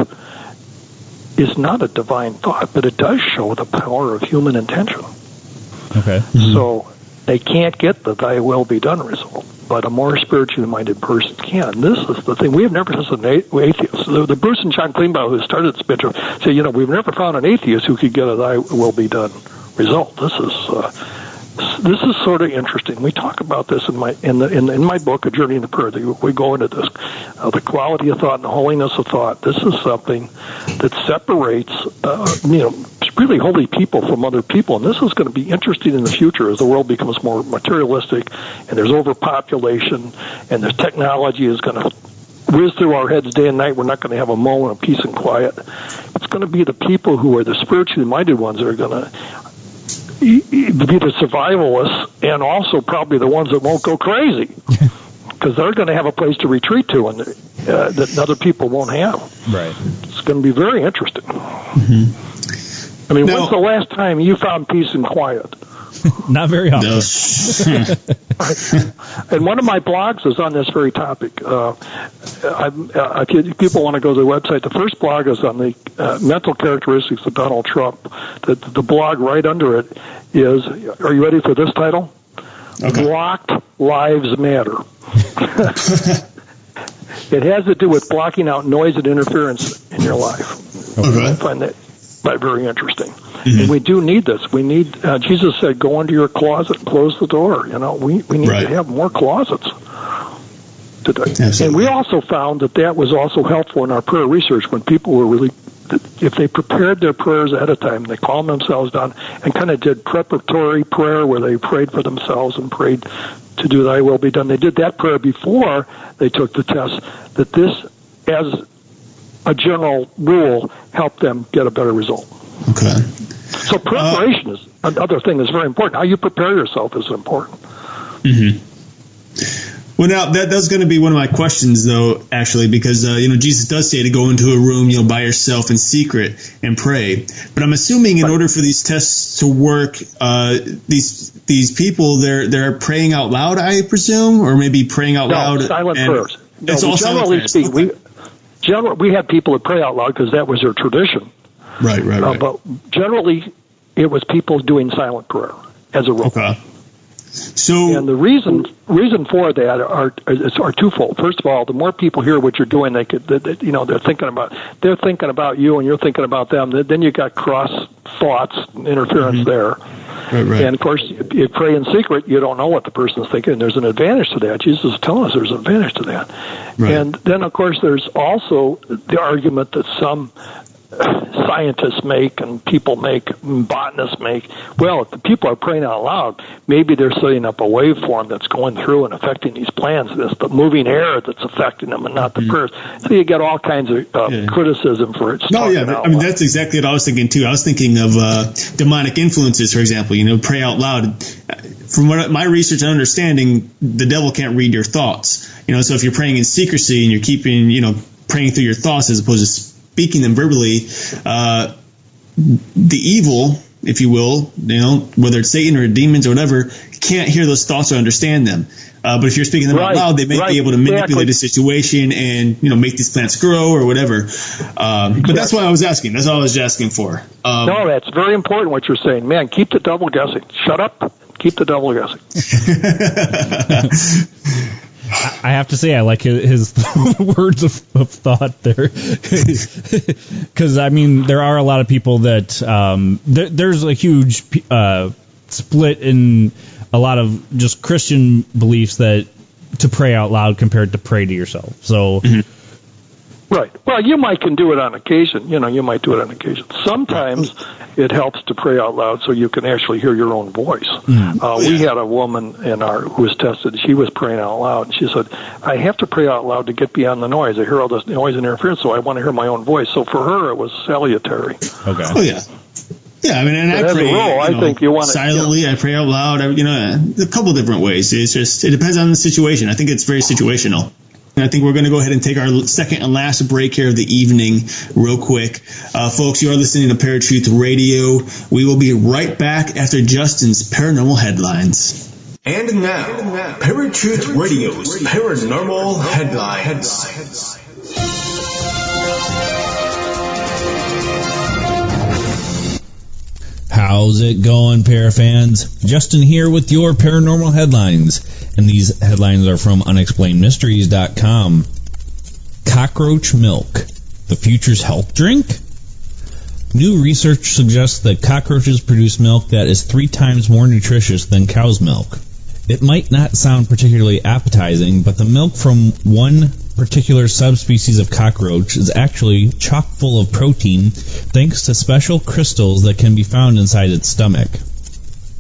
is not a divine thought, but it does show the power of human intention. Okay. Mm-hmm. So they can't get the "thy will be done" result, but a more spiritually minded person can. And this is the thing. We have never tested atheists. The Bruce and John Klingbeil, who started Spindrift, say, we've never found an atheist who could get a "thy will be done" result. This is sort of interesting. We talk about this in my book, A Journey into Prayer. We go into this, the quality of thought and the holiness of thought. This is something that separates, really holy people from other people, and this is going to be interesting in the future as the world becomes more materialistic, and there's overpopulation, and the technology is going to whiz through our heads day and night. We're not going to have a moment of peace and quiet. It's going to be the people who are the spiritually minded ones that are going to be the survivalists, and also probably the ones that won't go crazy, because they're going to have a place to retreat to, and that other people won't have. Right. It's going to be very interesting. Mm-hmm. I mean, when's the last time you found peace and quiet? Not very often. And one of my blogs is on this very topic. If people want to go to the website, the first blog is on the mental characteristics of Donald Trump. The blog right under it is, are you ready for this title? Okay. Blocked Lives Matter. It has to do with blocking out noise and interference in your life. Okay. I find that very interesting. Mm-hmm. And we do need this. We need, Jesus said, go into your closet and close the door. We need to have more closets today. Absolutely. And we also found that was also helpful in our prayer research when people were really, if they prepared their prayers ahead of time, they calmed themselves down and kind of did preparatory prayer where they prayed for themselves and prayed to do thy will be done. They did that prayer before they took the test, that this, as a general rule, helped them get a better result. Okay. So preparation is another thing that's very important. How you prepare yourself is important. Mm-hmm. Well, now that's going to be one of my questions, though, actually, because Jesus does say to go into a room, by yourself in secret and pray. But I'm assuming in order for these tests to work, these people they're praying out loud, I presume, or maybe praying out loud. Silent prayers. No, it's all generally silent prayers. We had people that pray out loud because that was their tradition. Right. But generally, it was people doing silent prayer as a rule. Okay. So, and the reason for that are twofold. First of all, the more people hear what you're doing, they're thinking about you, and you're thinking about them. Then you got cross thoughts, interference there. Right. And of course, if you pray in secret, you don't know what the person's thinking. And there's an advantage to that. Jesus is telling us there's an advantage to that. Right. And then, of course, there's also the argument that some scientists make and people make, and botanists make. Well, if the people are praying out loud, maybe they're setting up a waveform that's going through and affecting these plants. It's the moving air that's affecting them and not the prayers. So you get all kinds of criticism for it. That's exactly what I was thinking, too. I was thinking of demonic influences, for example. Pray out loud. From what my research and understanding, the devil can't read your thoughts. So if you're praying in secrecy and you're keeping, praying through your thoughts as opposed to speaking them verbally, the evil, if you will, whether it's Satan or demons or whatever, can't hear those thoughts or understand them. But if you're speaking them out loud, they may be able to manipulate the situation and make these plants grow or whatever. But that's what I was asking. That's all I was asking for. No, that's very important what you're saying. Man, keep the devil guessing. Shut up. Keep the devil guessing. I have to say, I like his words of thought there, because there are a lot of people that there's a huge split in a lot of just Christian beliefs that to pray out loud compared to pray to yourself. So, right. Well, you can do it on occasion. You might do it on occasion. Sometimes it helps to pray out loud so you can actually hear your own voice. We had a woman who was tested. She was praying out loud, and she said, I have to pray out loud to get beyond the noise. I hear all this noise and interference, so I want to hear my own voice. So for her, it was salutary. Okay. Oh, yeah. Yeah, I pray I think you want silently. I pray out loud. A couple different ways. It depends on the situation. I think it's very situational. And I think we're going to go ahead and take our second and last break here of the evening real quick. Folks, you are listening to Paratruth Radio. We will be right back after Justin's Paranormal Headlines. And now, Paratruth Radio's Paranormal Headlines. How's it going, Parafans? Justin here with your Paranormal Headlines. And these headlines are from unexplainedmysteries.com. Cockroach milk, the future's health drink? New research suggests that cockroaches produce milk that is 3 times more nutritious than cow's milk. It might not sound particularly appetizing, but the milk from one particular subspecies of cockroach is actually chock full of protein thanks to special crystals that can be found inside its stomach.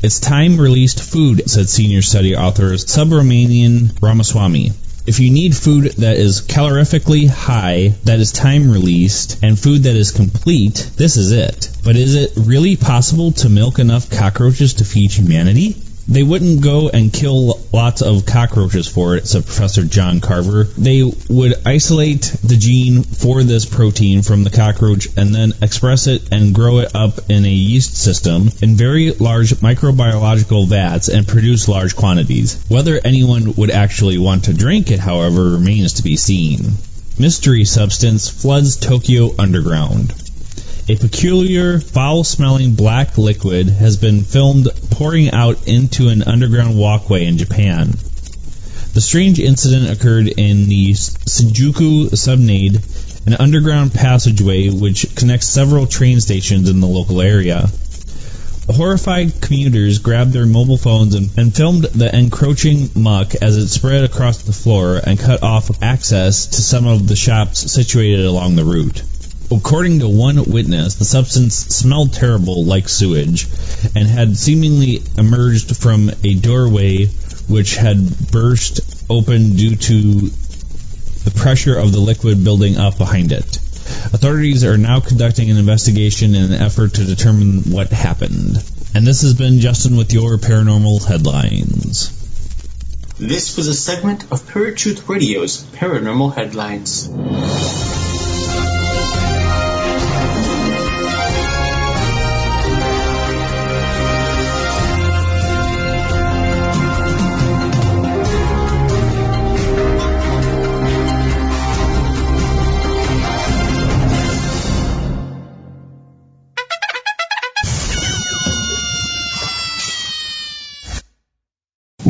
It's time-released food, said senior study author Subramanian Ramaswamy. If you need food that is calorifically high, that is time-released, and food that is complete, this is it. But is it really possible to milk enough cockroaches to feed humanity? They wouldn't go and kill lots of cockroaches for it, said Professor John Carver. They would isolate the gene for this protein from the cockroach and then express it and grow it up in a yeast system in very large microbiological vats and produce large quantities. Whether anyone would actually want to drink it, however, remains to be seen. Mystery substance floods Tokyo underground. A peculiar, foul-smelling black liquid has been filmed pouring out into an underground walkway in Japan. The strange incident occurred in the Shinjuku subnode, an underground passageway which connects several train stations in the local area. Horrified commuters grabbed their mobile phones and filmed the encroaching muck as it spread across the floor and cut off access to some of the shops situated along the route. According to one witness, the substance smelled terrible like sewage and had seemingly emerged from a doorway which had burst open due to the pressure of the liquid building up behind it. Authorities are now conducting an investigation in an effort to determine what happened. And this has been Justin with your Paranormal Headlines. This was a segment of Paratruth Radio's Paranormal Headlines.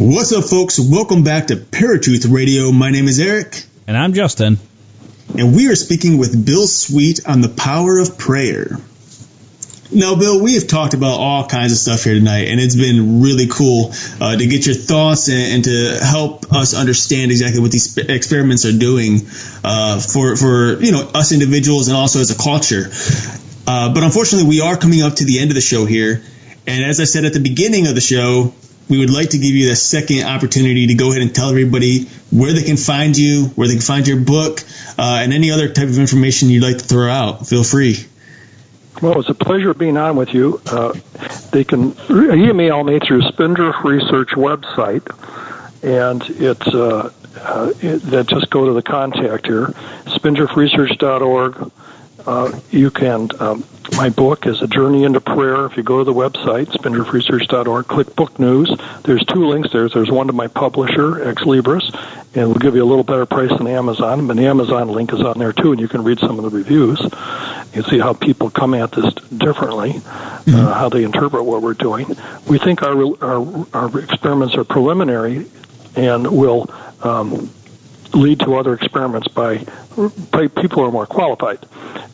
What's up, folks? Welcome back to Paratruth Radio. My name is Eric. And I'm Justin. And we are speaking with Bill Sweet on the power of prayer. Now, Bill, we have talked about all kinds of stuff here tonight, and it's been really cool to get your thoughts and to help us understand exactly what these experiments are doing for us individuals and also as a culture. But unfortunately, we are coming up to the end of the show here. And as I said at the beginning of the show, we would like to give you the second opportunity to go ahead and tell everybody where they can find you, where they can find your book, and any other type of information you'd like to throw out. Feel free. Well, it's a pleasure being on with you. They can email me through Spindrift Research website, and just go to the contact here, spindriftresearch.org. You can. My book is A Journey into Prayer. If you go to the website, spindriftresearch.org, click Book News. There's two links there. There's one to my publisher, Ex Libris, and we'll give you a little better price than Amazon. But the Amazon link is on there, too, and you can read some of the reviews. You can see how people come at this differently, how they interpret what we're doing. We think our experiments are preliminary and will lead to other experiments by people who are more qualified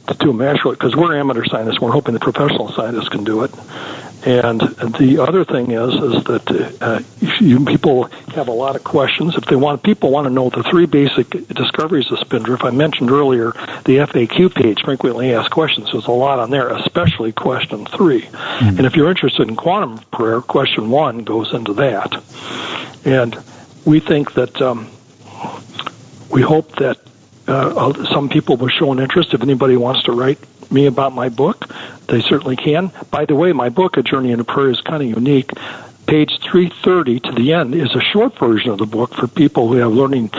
to do them actually, because we're amateur scientists. We're hoping the professional scientists can do it. And the other thing is that people have a lot of questions. If people want to know the three basic discoveries of Spindrift, I mentioned earlier the FAQ page, frequently asked questions. There's a lot on there, especially question 3. Mm-hmm. And if you're interested in quantum prayer, question 1 goes into that. And we think that we hope that some people will show an interest. If anybody wants to write me about my book, they certainly can. By the way, my book, A Journey into Prayer, is kind of unique. Page 330 to the end is a short version of the book for people who have learning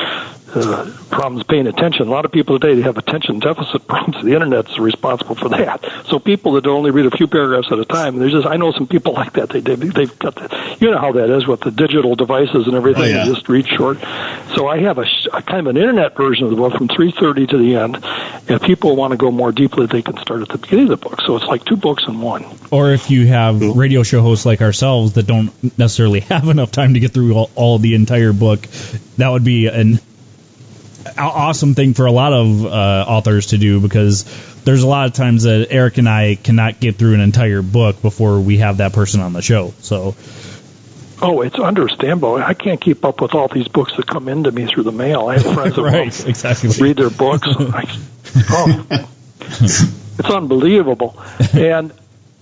problems paying attention. A lot of people today, they have attention deficit problems. The Internet's responsible for that. So people that only read a few paragraphs at a time, I know some people like that. They've got that. You know how that is with the digital devices and everything. Oh, yeah. They just read short. So I have a kind of an Internet version of the book from 330 to the end. If people want to go more deeply, they can start at the beginning of the book. So it's like 2 books in one. Or if you have radio show hosts like ourselves that don't necessarily have enough time to get through all the entire book, that would be an awesome thing for a lot of authors to do, because there's a lot of times that Eric and I cannot get through an entire book before we have that person on the show. So, it's understandable. I can't keep up with all these books that come into me through the mail. I have friends that read their books. It's unbelievable. And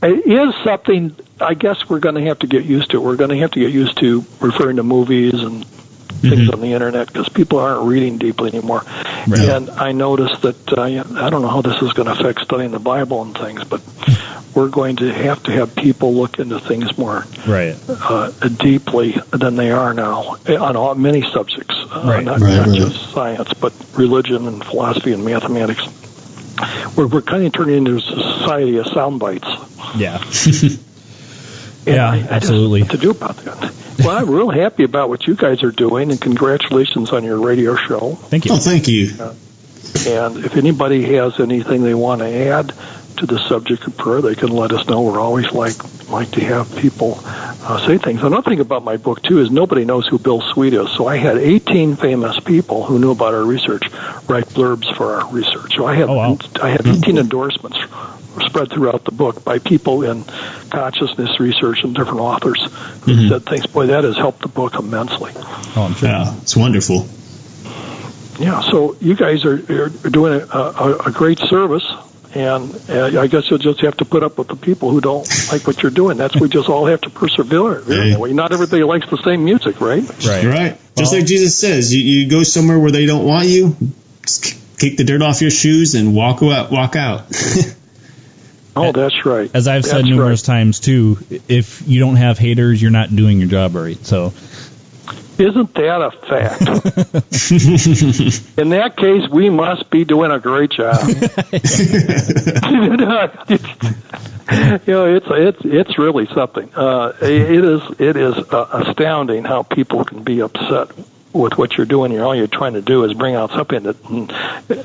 it is something I guess we're going to have to get used to. We're going to have to get used to referring to movies and things on the internet because people aren't reading deeply anymore. Right. And I noticed that I don't know how this is going to affect studying the Bible and things, but we're going to have people look into things more deeply than they are now on many subjects, not just science, but religion and philosophy and mathematics. We're kind of turning into a society of sound bites. Yeah. I absolutely. What to do about that? Well, I'm real happy about what you guys are doing, and congratulations on your radio show. Thank you. Oh, thank you. And if anybody has anything they want to add to the subject of prayer, they can let us know. We're always like to have people say things. Another thing about my book, too, is nobody knows who Bill Sweet is. So I had 18 famous people who knew about our research write blurbs for our research. So I had 18 endorsements spread throughout the book by people in consciousness research and different authors who said things. Boy, that has helped the book immensely. Oh, I'm sure. Yeah, it's wonderful. Yeah, so you guys are doing a great service, and I guess you'll just have to put up with the people who don't like what you're doing. We just all have to persevere. Hey. Not everybody likes the same music, right? Right. Just like Jesus says, you go somewhere where they don't want you, just kick the dirt off your shoes and walk out. Oh, that's right. As I've said numerous times, too, if you don't have haters, you're not doing your job right. So, isn't that a fact? In that case, we must be doing a great job. It's really something. It is astounding how people can be upset with what you're doing. All you're trying to do is bring out something that,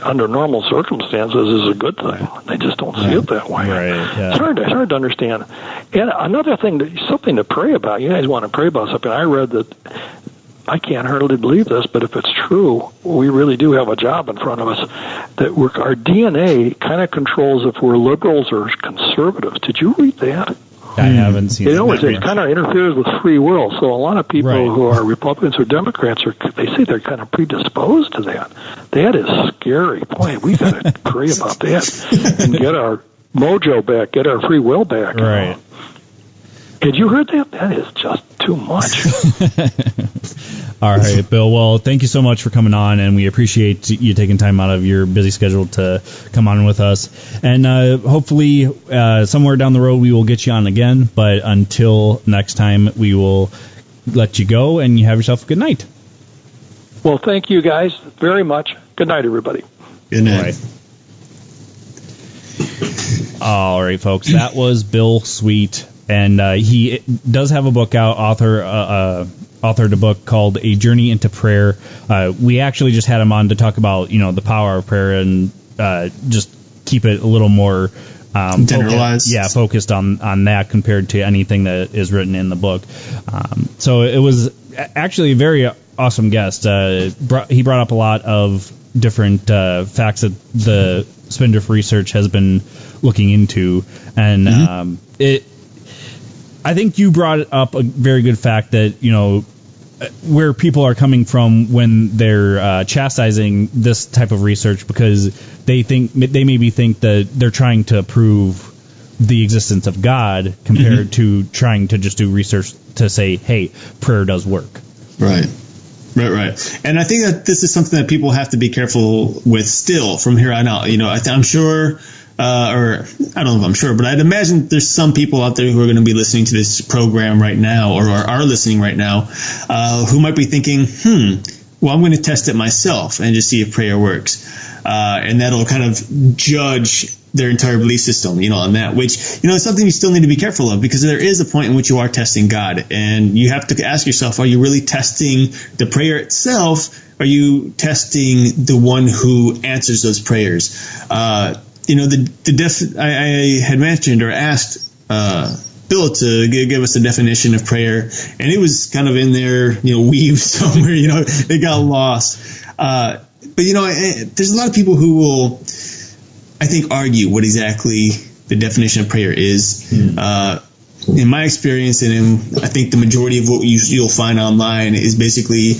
under normal circumstances, is a good thing. They just don't see it that way. Right, yeah. It's hard to understand. And another thing, something to pray about. You guys want to pray about something. I read that. I can't hardly believe this, but if it's true, we really do have a job in front of us. That our DNA kind of controls if we're liberals or conservatives. Did you read that? I haven't seen that. It kind of interferes with free will. So a lot of people who are Republicans or Democrats, they say they're kind of predisposed to that. That is scary. Boy, we got to pray about that and get our mojo back, get our free will back. Right. Had you heard that? That is just too much. All right, Bill. Well, thank you so much for coming on, and we appreciate you taking time out of your busy schedule to come on with us. And hopefully, somewhere down the road, we will get you on again. But until next time, we will let you go, and you have yourself a good night. Well, thank you guys very much. Good night, everybody. Good night. All right, folks. That was Bill Sweet. And he does have a book out, authored a book called A Journey into Prayer. We actually just had him on to talk about, the power of prayer and just keep it a little more generalized. Focused on that compared to anything that is written in the book. So it was actually a very awesome guest. He brought up a lot of different facts that the Spindrift Research has been looking into, and I think you brought up a very good fact that, where people are coming from when they're chastising this type of research, because they maybe think that they're trying to prove the existence of God compared to trying to just do research to say, hey, prayer does work. Right. And I think that this is something that people have to be careful with still from here on out. I'm sure... or I don't know if I'm sure, but I'd imagine there's some people out there who are going to be listening to this program right now, or are listening right now, who might be thinking, well, I'm going to test it myself and just see if prayer works. And that'll kind of judge their entire belief system, on that, which, is something you still need to be careful of, because there is a point in which you are testing God, and you have to ask yourself, are you really testing the prayer itself? Are you testing the one who answers those prayers? I had mentioned or asked Bill to give us a definition of prayer, and it was kind of in there, weaved somewhere, it got lost. But there's a lot of people who will, I think, argue what exactly the definition of prayer is. in my experience, and in I think the majority of what you'll find online, is basically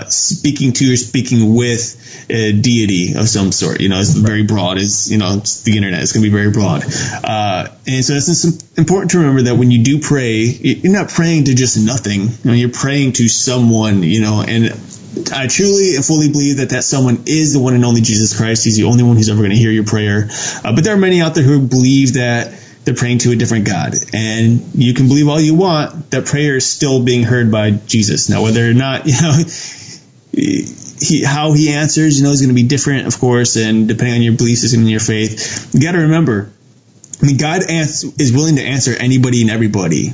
speaking to or speaking with a deity of some sort. It's very broad. It's the internet. It's going to be very broad. And so it's important to remember that when you do pray, you're not praying to just nothing. You're praying to someone. And I truly and fully believe that someone is the one and only Jesus Christ. He's the only one who's ever going to hear your prayer. But there are many out there who believe that they're praying to a different God. And you can believe all you want, that prayer is still being heard by Jesus. Now, whether or not, how he answers, is going to be different, of course, and depending on your belief system and your faith. You got to remember, God is willing to answer anybody and everybody.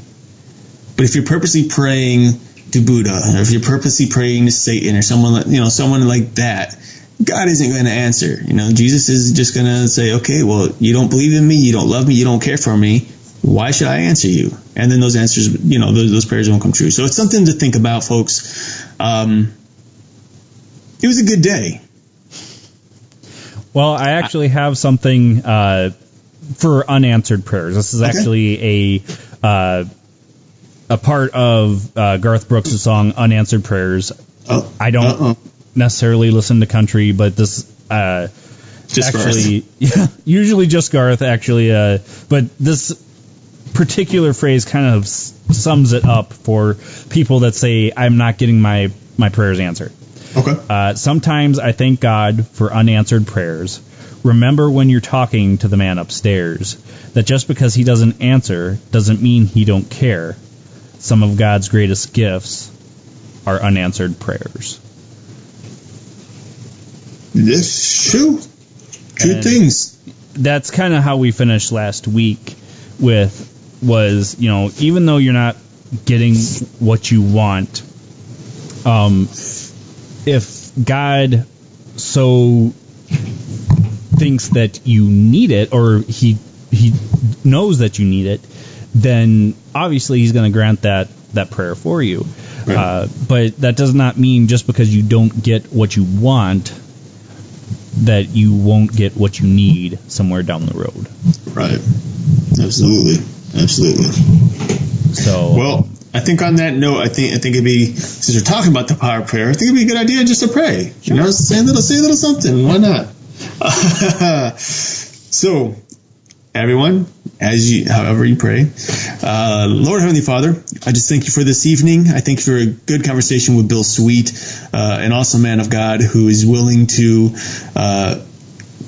But if you're purposely praying to Buddha, or if you're purposely praying to Satan or someone like that, God isn't going to answer. Jesus is just going to say, okay, well, you don't believe in me, you don't love me, you don't care for me. Why should I answer you? And then those answers, those prayers won't come true. So it's something to think about, folks. It was a good day. Well, I actually have something for unanswered prayers. This is actually a part of Garth Brooks' song "Unanswered Prayers." I don't necessarily listen to country, but this just actually, Garth. usually just Garth actually. But this particular phrase kind of sums it up for people that say, "I'm not getting my prayers answered." Okay. Sometimes I thank God for unanswered prayers. Remember when you're talking to the man upstairs that just because he doesn't answer doesn't mean he don't care. Some of God's greatest gifts are unanswered prayers. Yes, true. Good things. That's kind of how we finished last week was, even though you're not getting what you want, if God so thinks that you need it, or he knows that you need it, then obviously he's going to grant that prayer for you. Right. But that does not mean just because you don't get what you want that you won't get what you need somewhere down the road. Right. Absolutely. So, well, I think on that note, I think it'd be, since we're talking about the power of prayer, I think it'd be a good idea just to pray. Sure. Say a little something. Why not? So, everyone, however you pray, Lord Heavenly Father, I just thank you for this evening. I thank you for a good conversation with Bill Sweet, an awesome man of God who is willing to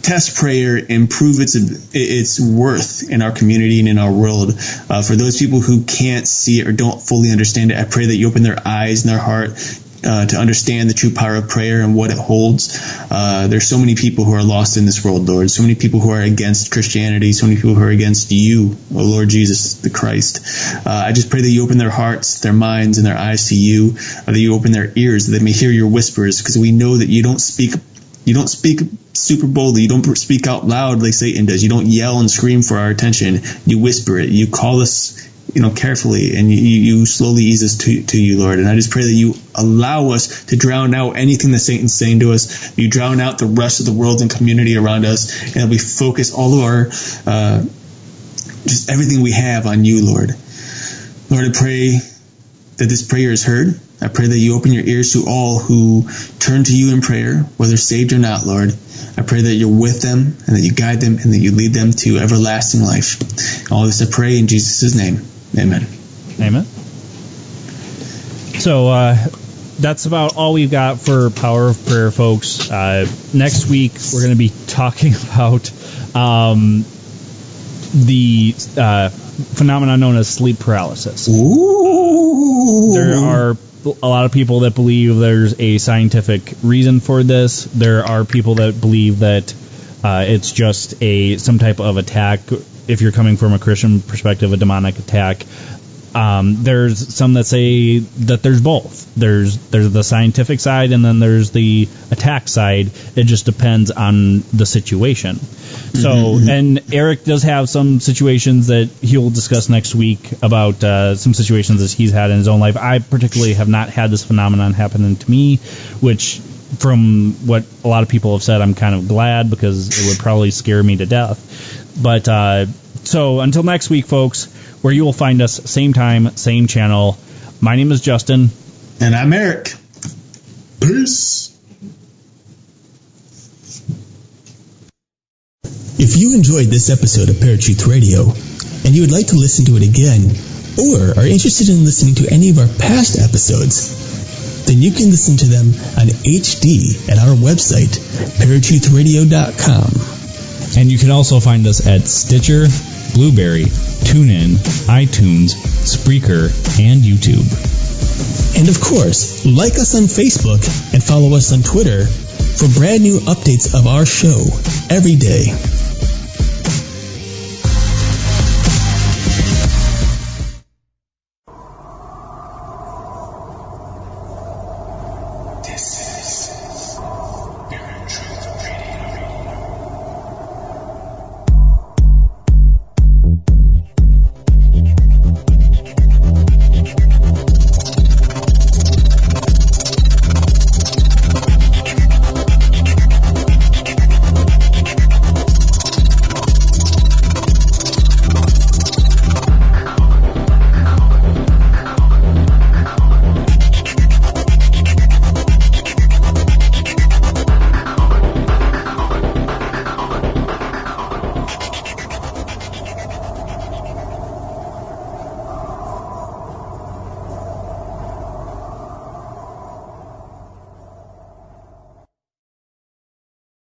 test prayer and prove its worth in our community and in our world. For those people who can't see it or don't fully understand it, I pray that you open their eyes and their heart to understand the true power of prayer and what it holds. There's so many people who are lost in this world, Lord. So many people who are against Christianity. So many people who are against you, O Lord Jesus the Christ. I just pray that you open their hearts, their minds, and their eyes to you. That you open their ears, that they may hear your whispers, because we know that you don't speak super boldly. You don't speak out loud like Satan does. You don't yell and scream for our attention. You whisper it. You call us, carefully, and you slowly ease us to you, Lord. And I just pray that you allow us to drown out anything that Satan's saying to us. You drown out the rest of the world and community around us, and that we focus all of our, just everything we have on you, Lord. Lord, I pray that this prayer is heard. I pray that you open your ears to all who turn to you in prayer, whether saved or not, Lord. I pray that you're with them and that you guide them and that you lead them to everlasting life. All this I pray in Jesus' name. Amen. Amen. So that's about all we've got for Power of Prayer, folks. Next week, we're going to be talking about the phenomenon known as sleep paralysis. Ooh. There are a lot of people that believe there's a scientific reason for this. There are people that believe that it's just some type of attack. If you're coming from a Christian perspective, a demonic attack. There's some that say that there's both. There's the scientific side, and then there's the attack side. It just depends on the situation. So, and Eric does have some situations that he'll discuss next week about some situations that he's had in his own life. I particularly have not had this phenomenon happen to me, which, from what a lot of people have said, I'm kind of glad, because it would probably scare me to death. But so until next week, folks, where you will find us same time, same channel. My name is Justin. And I'm Eric. Peace. If you enjoyed this episode of Paratruth Radio and you would like to listen to it again, or are interested in listening to any of our past episodes, then you can listen to them on HD at our website, paratruthradio.com. And you can also find us at Stitcher, Blueberry, TuneIn, iTunes, Spreaker, and YouTube. And of course, like us on Facebook and follow us on Twitter for brand new updates of our show every day.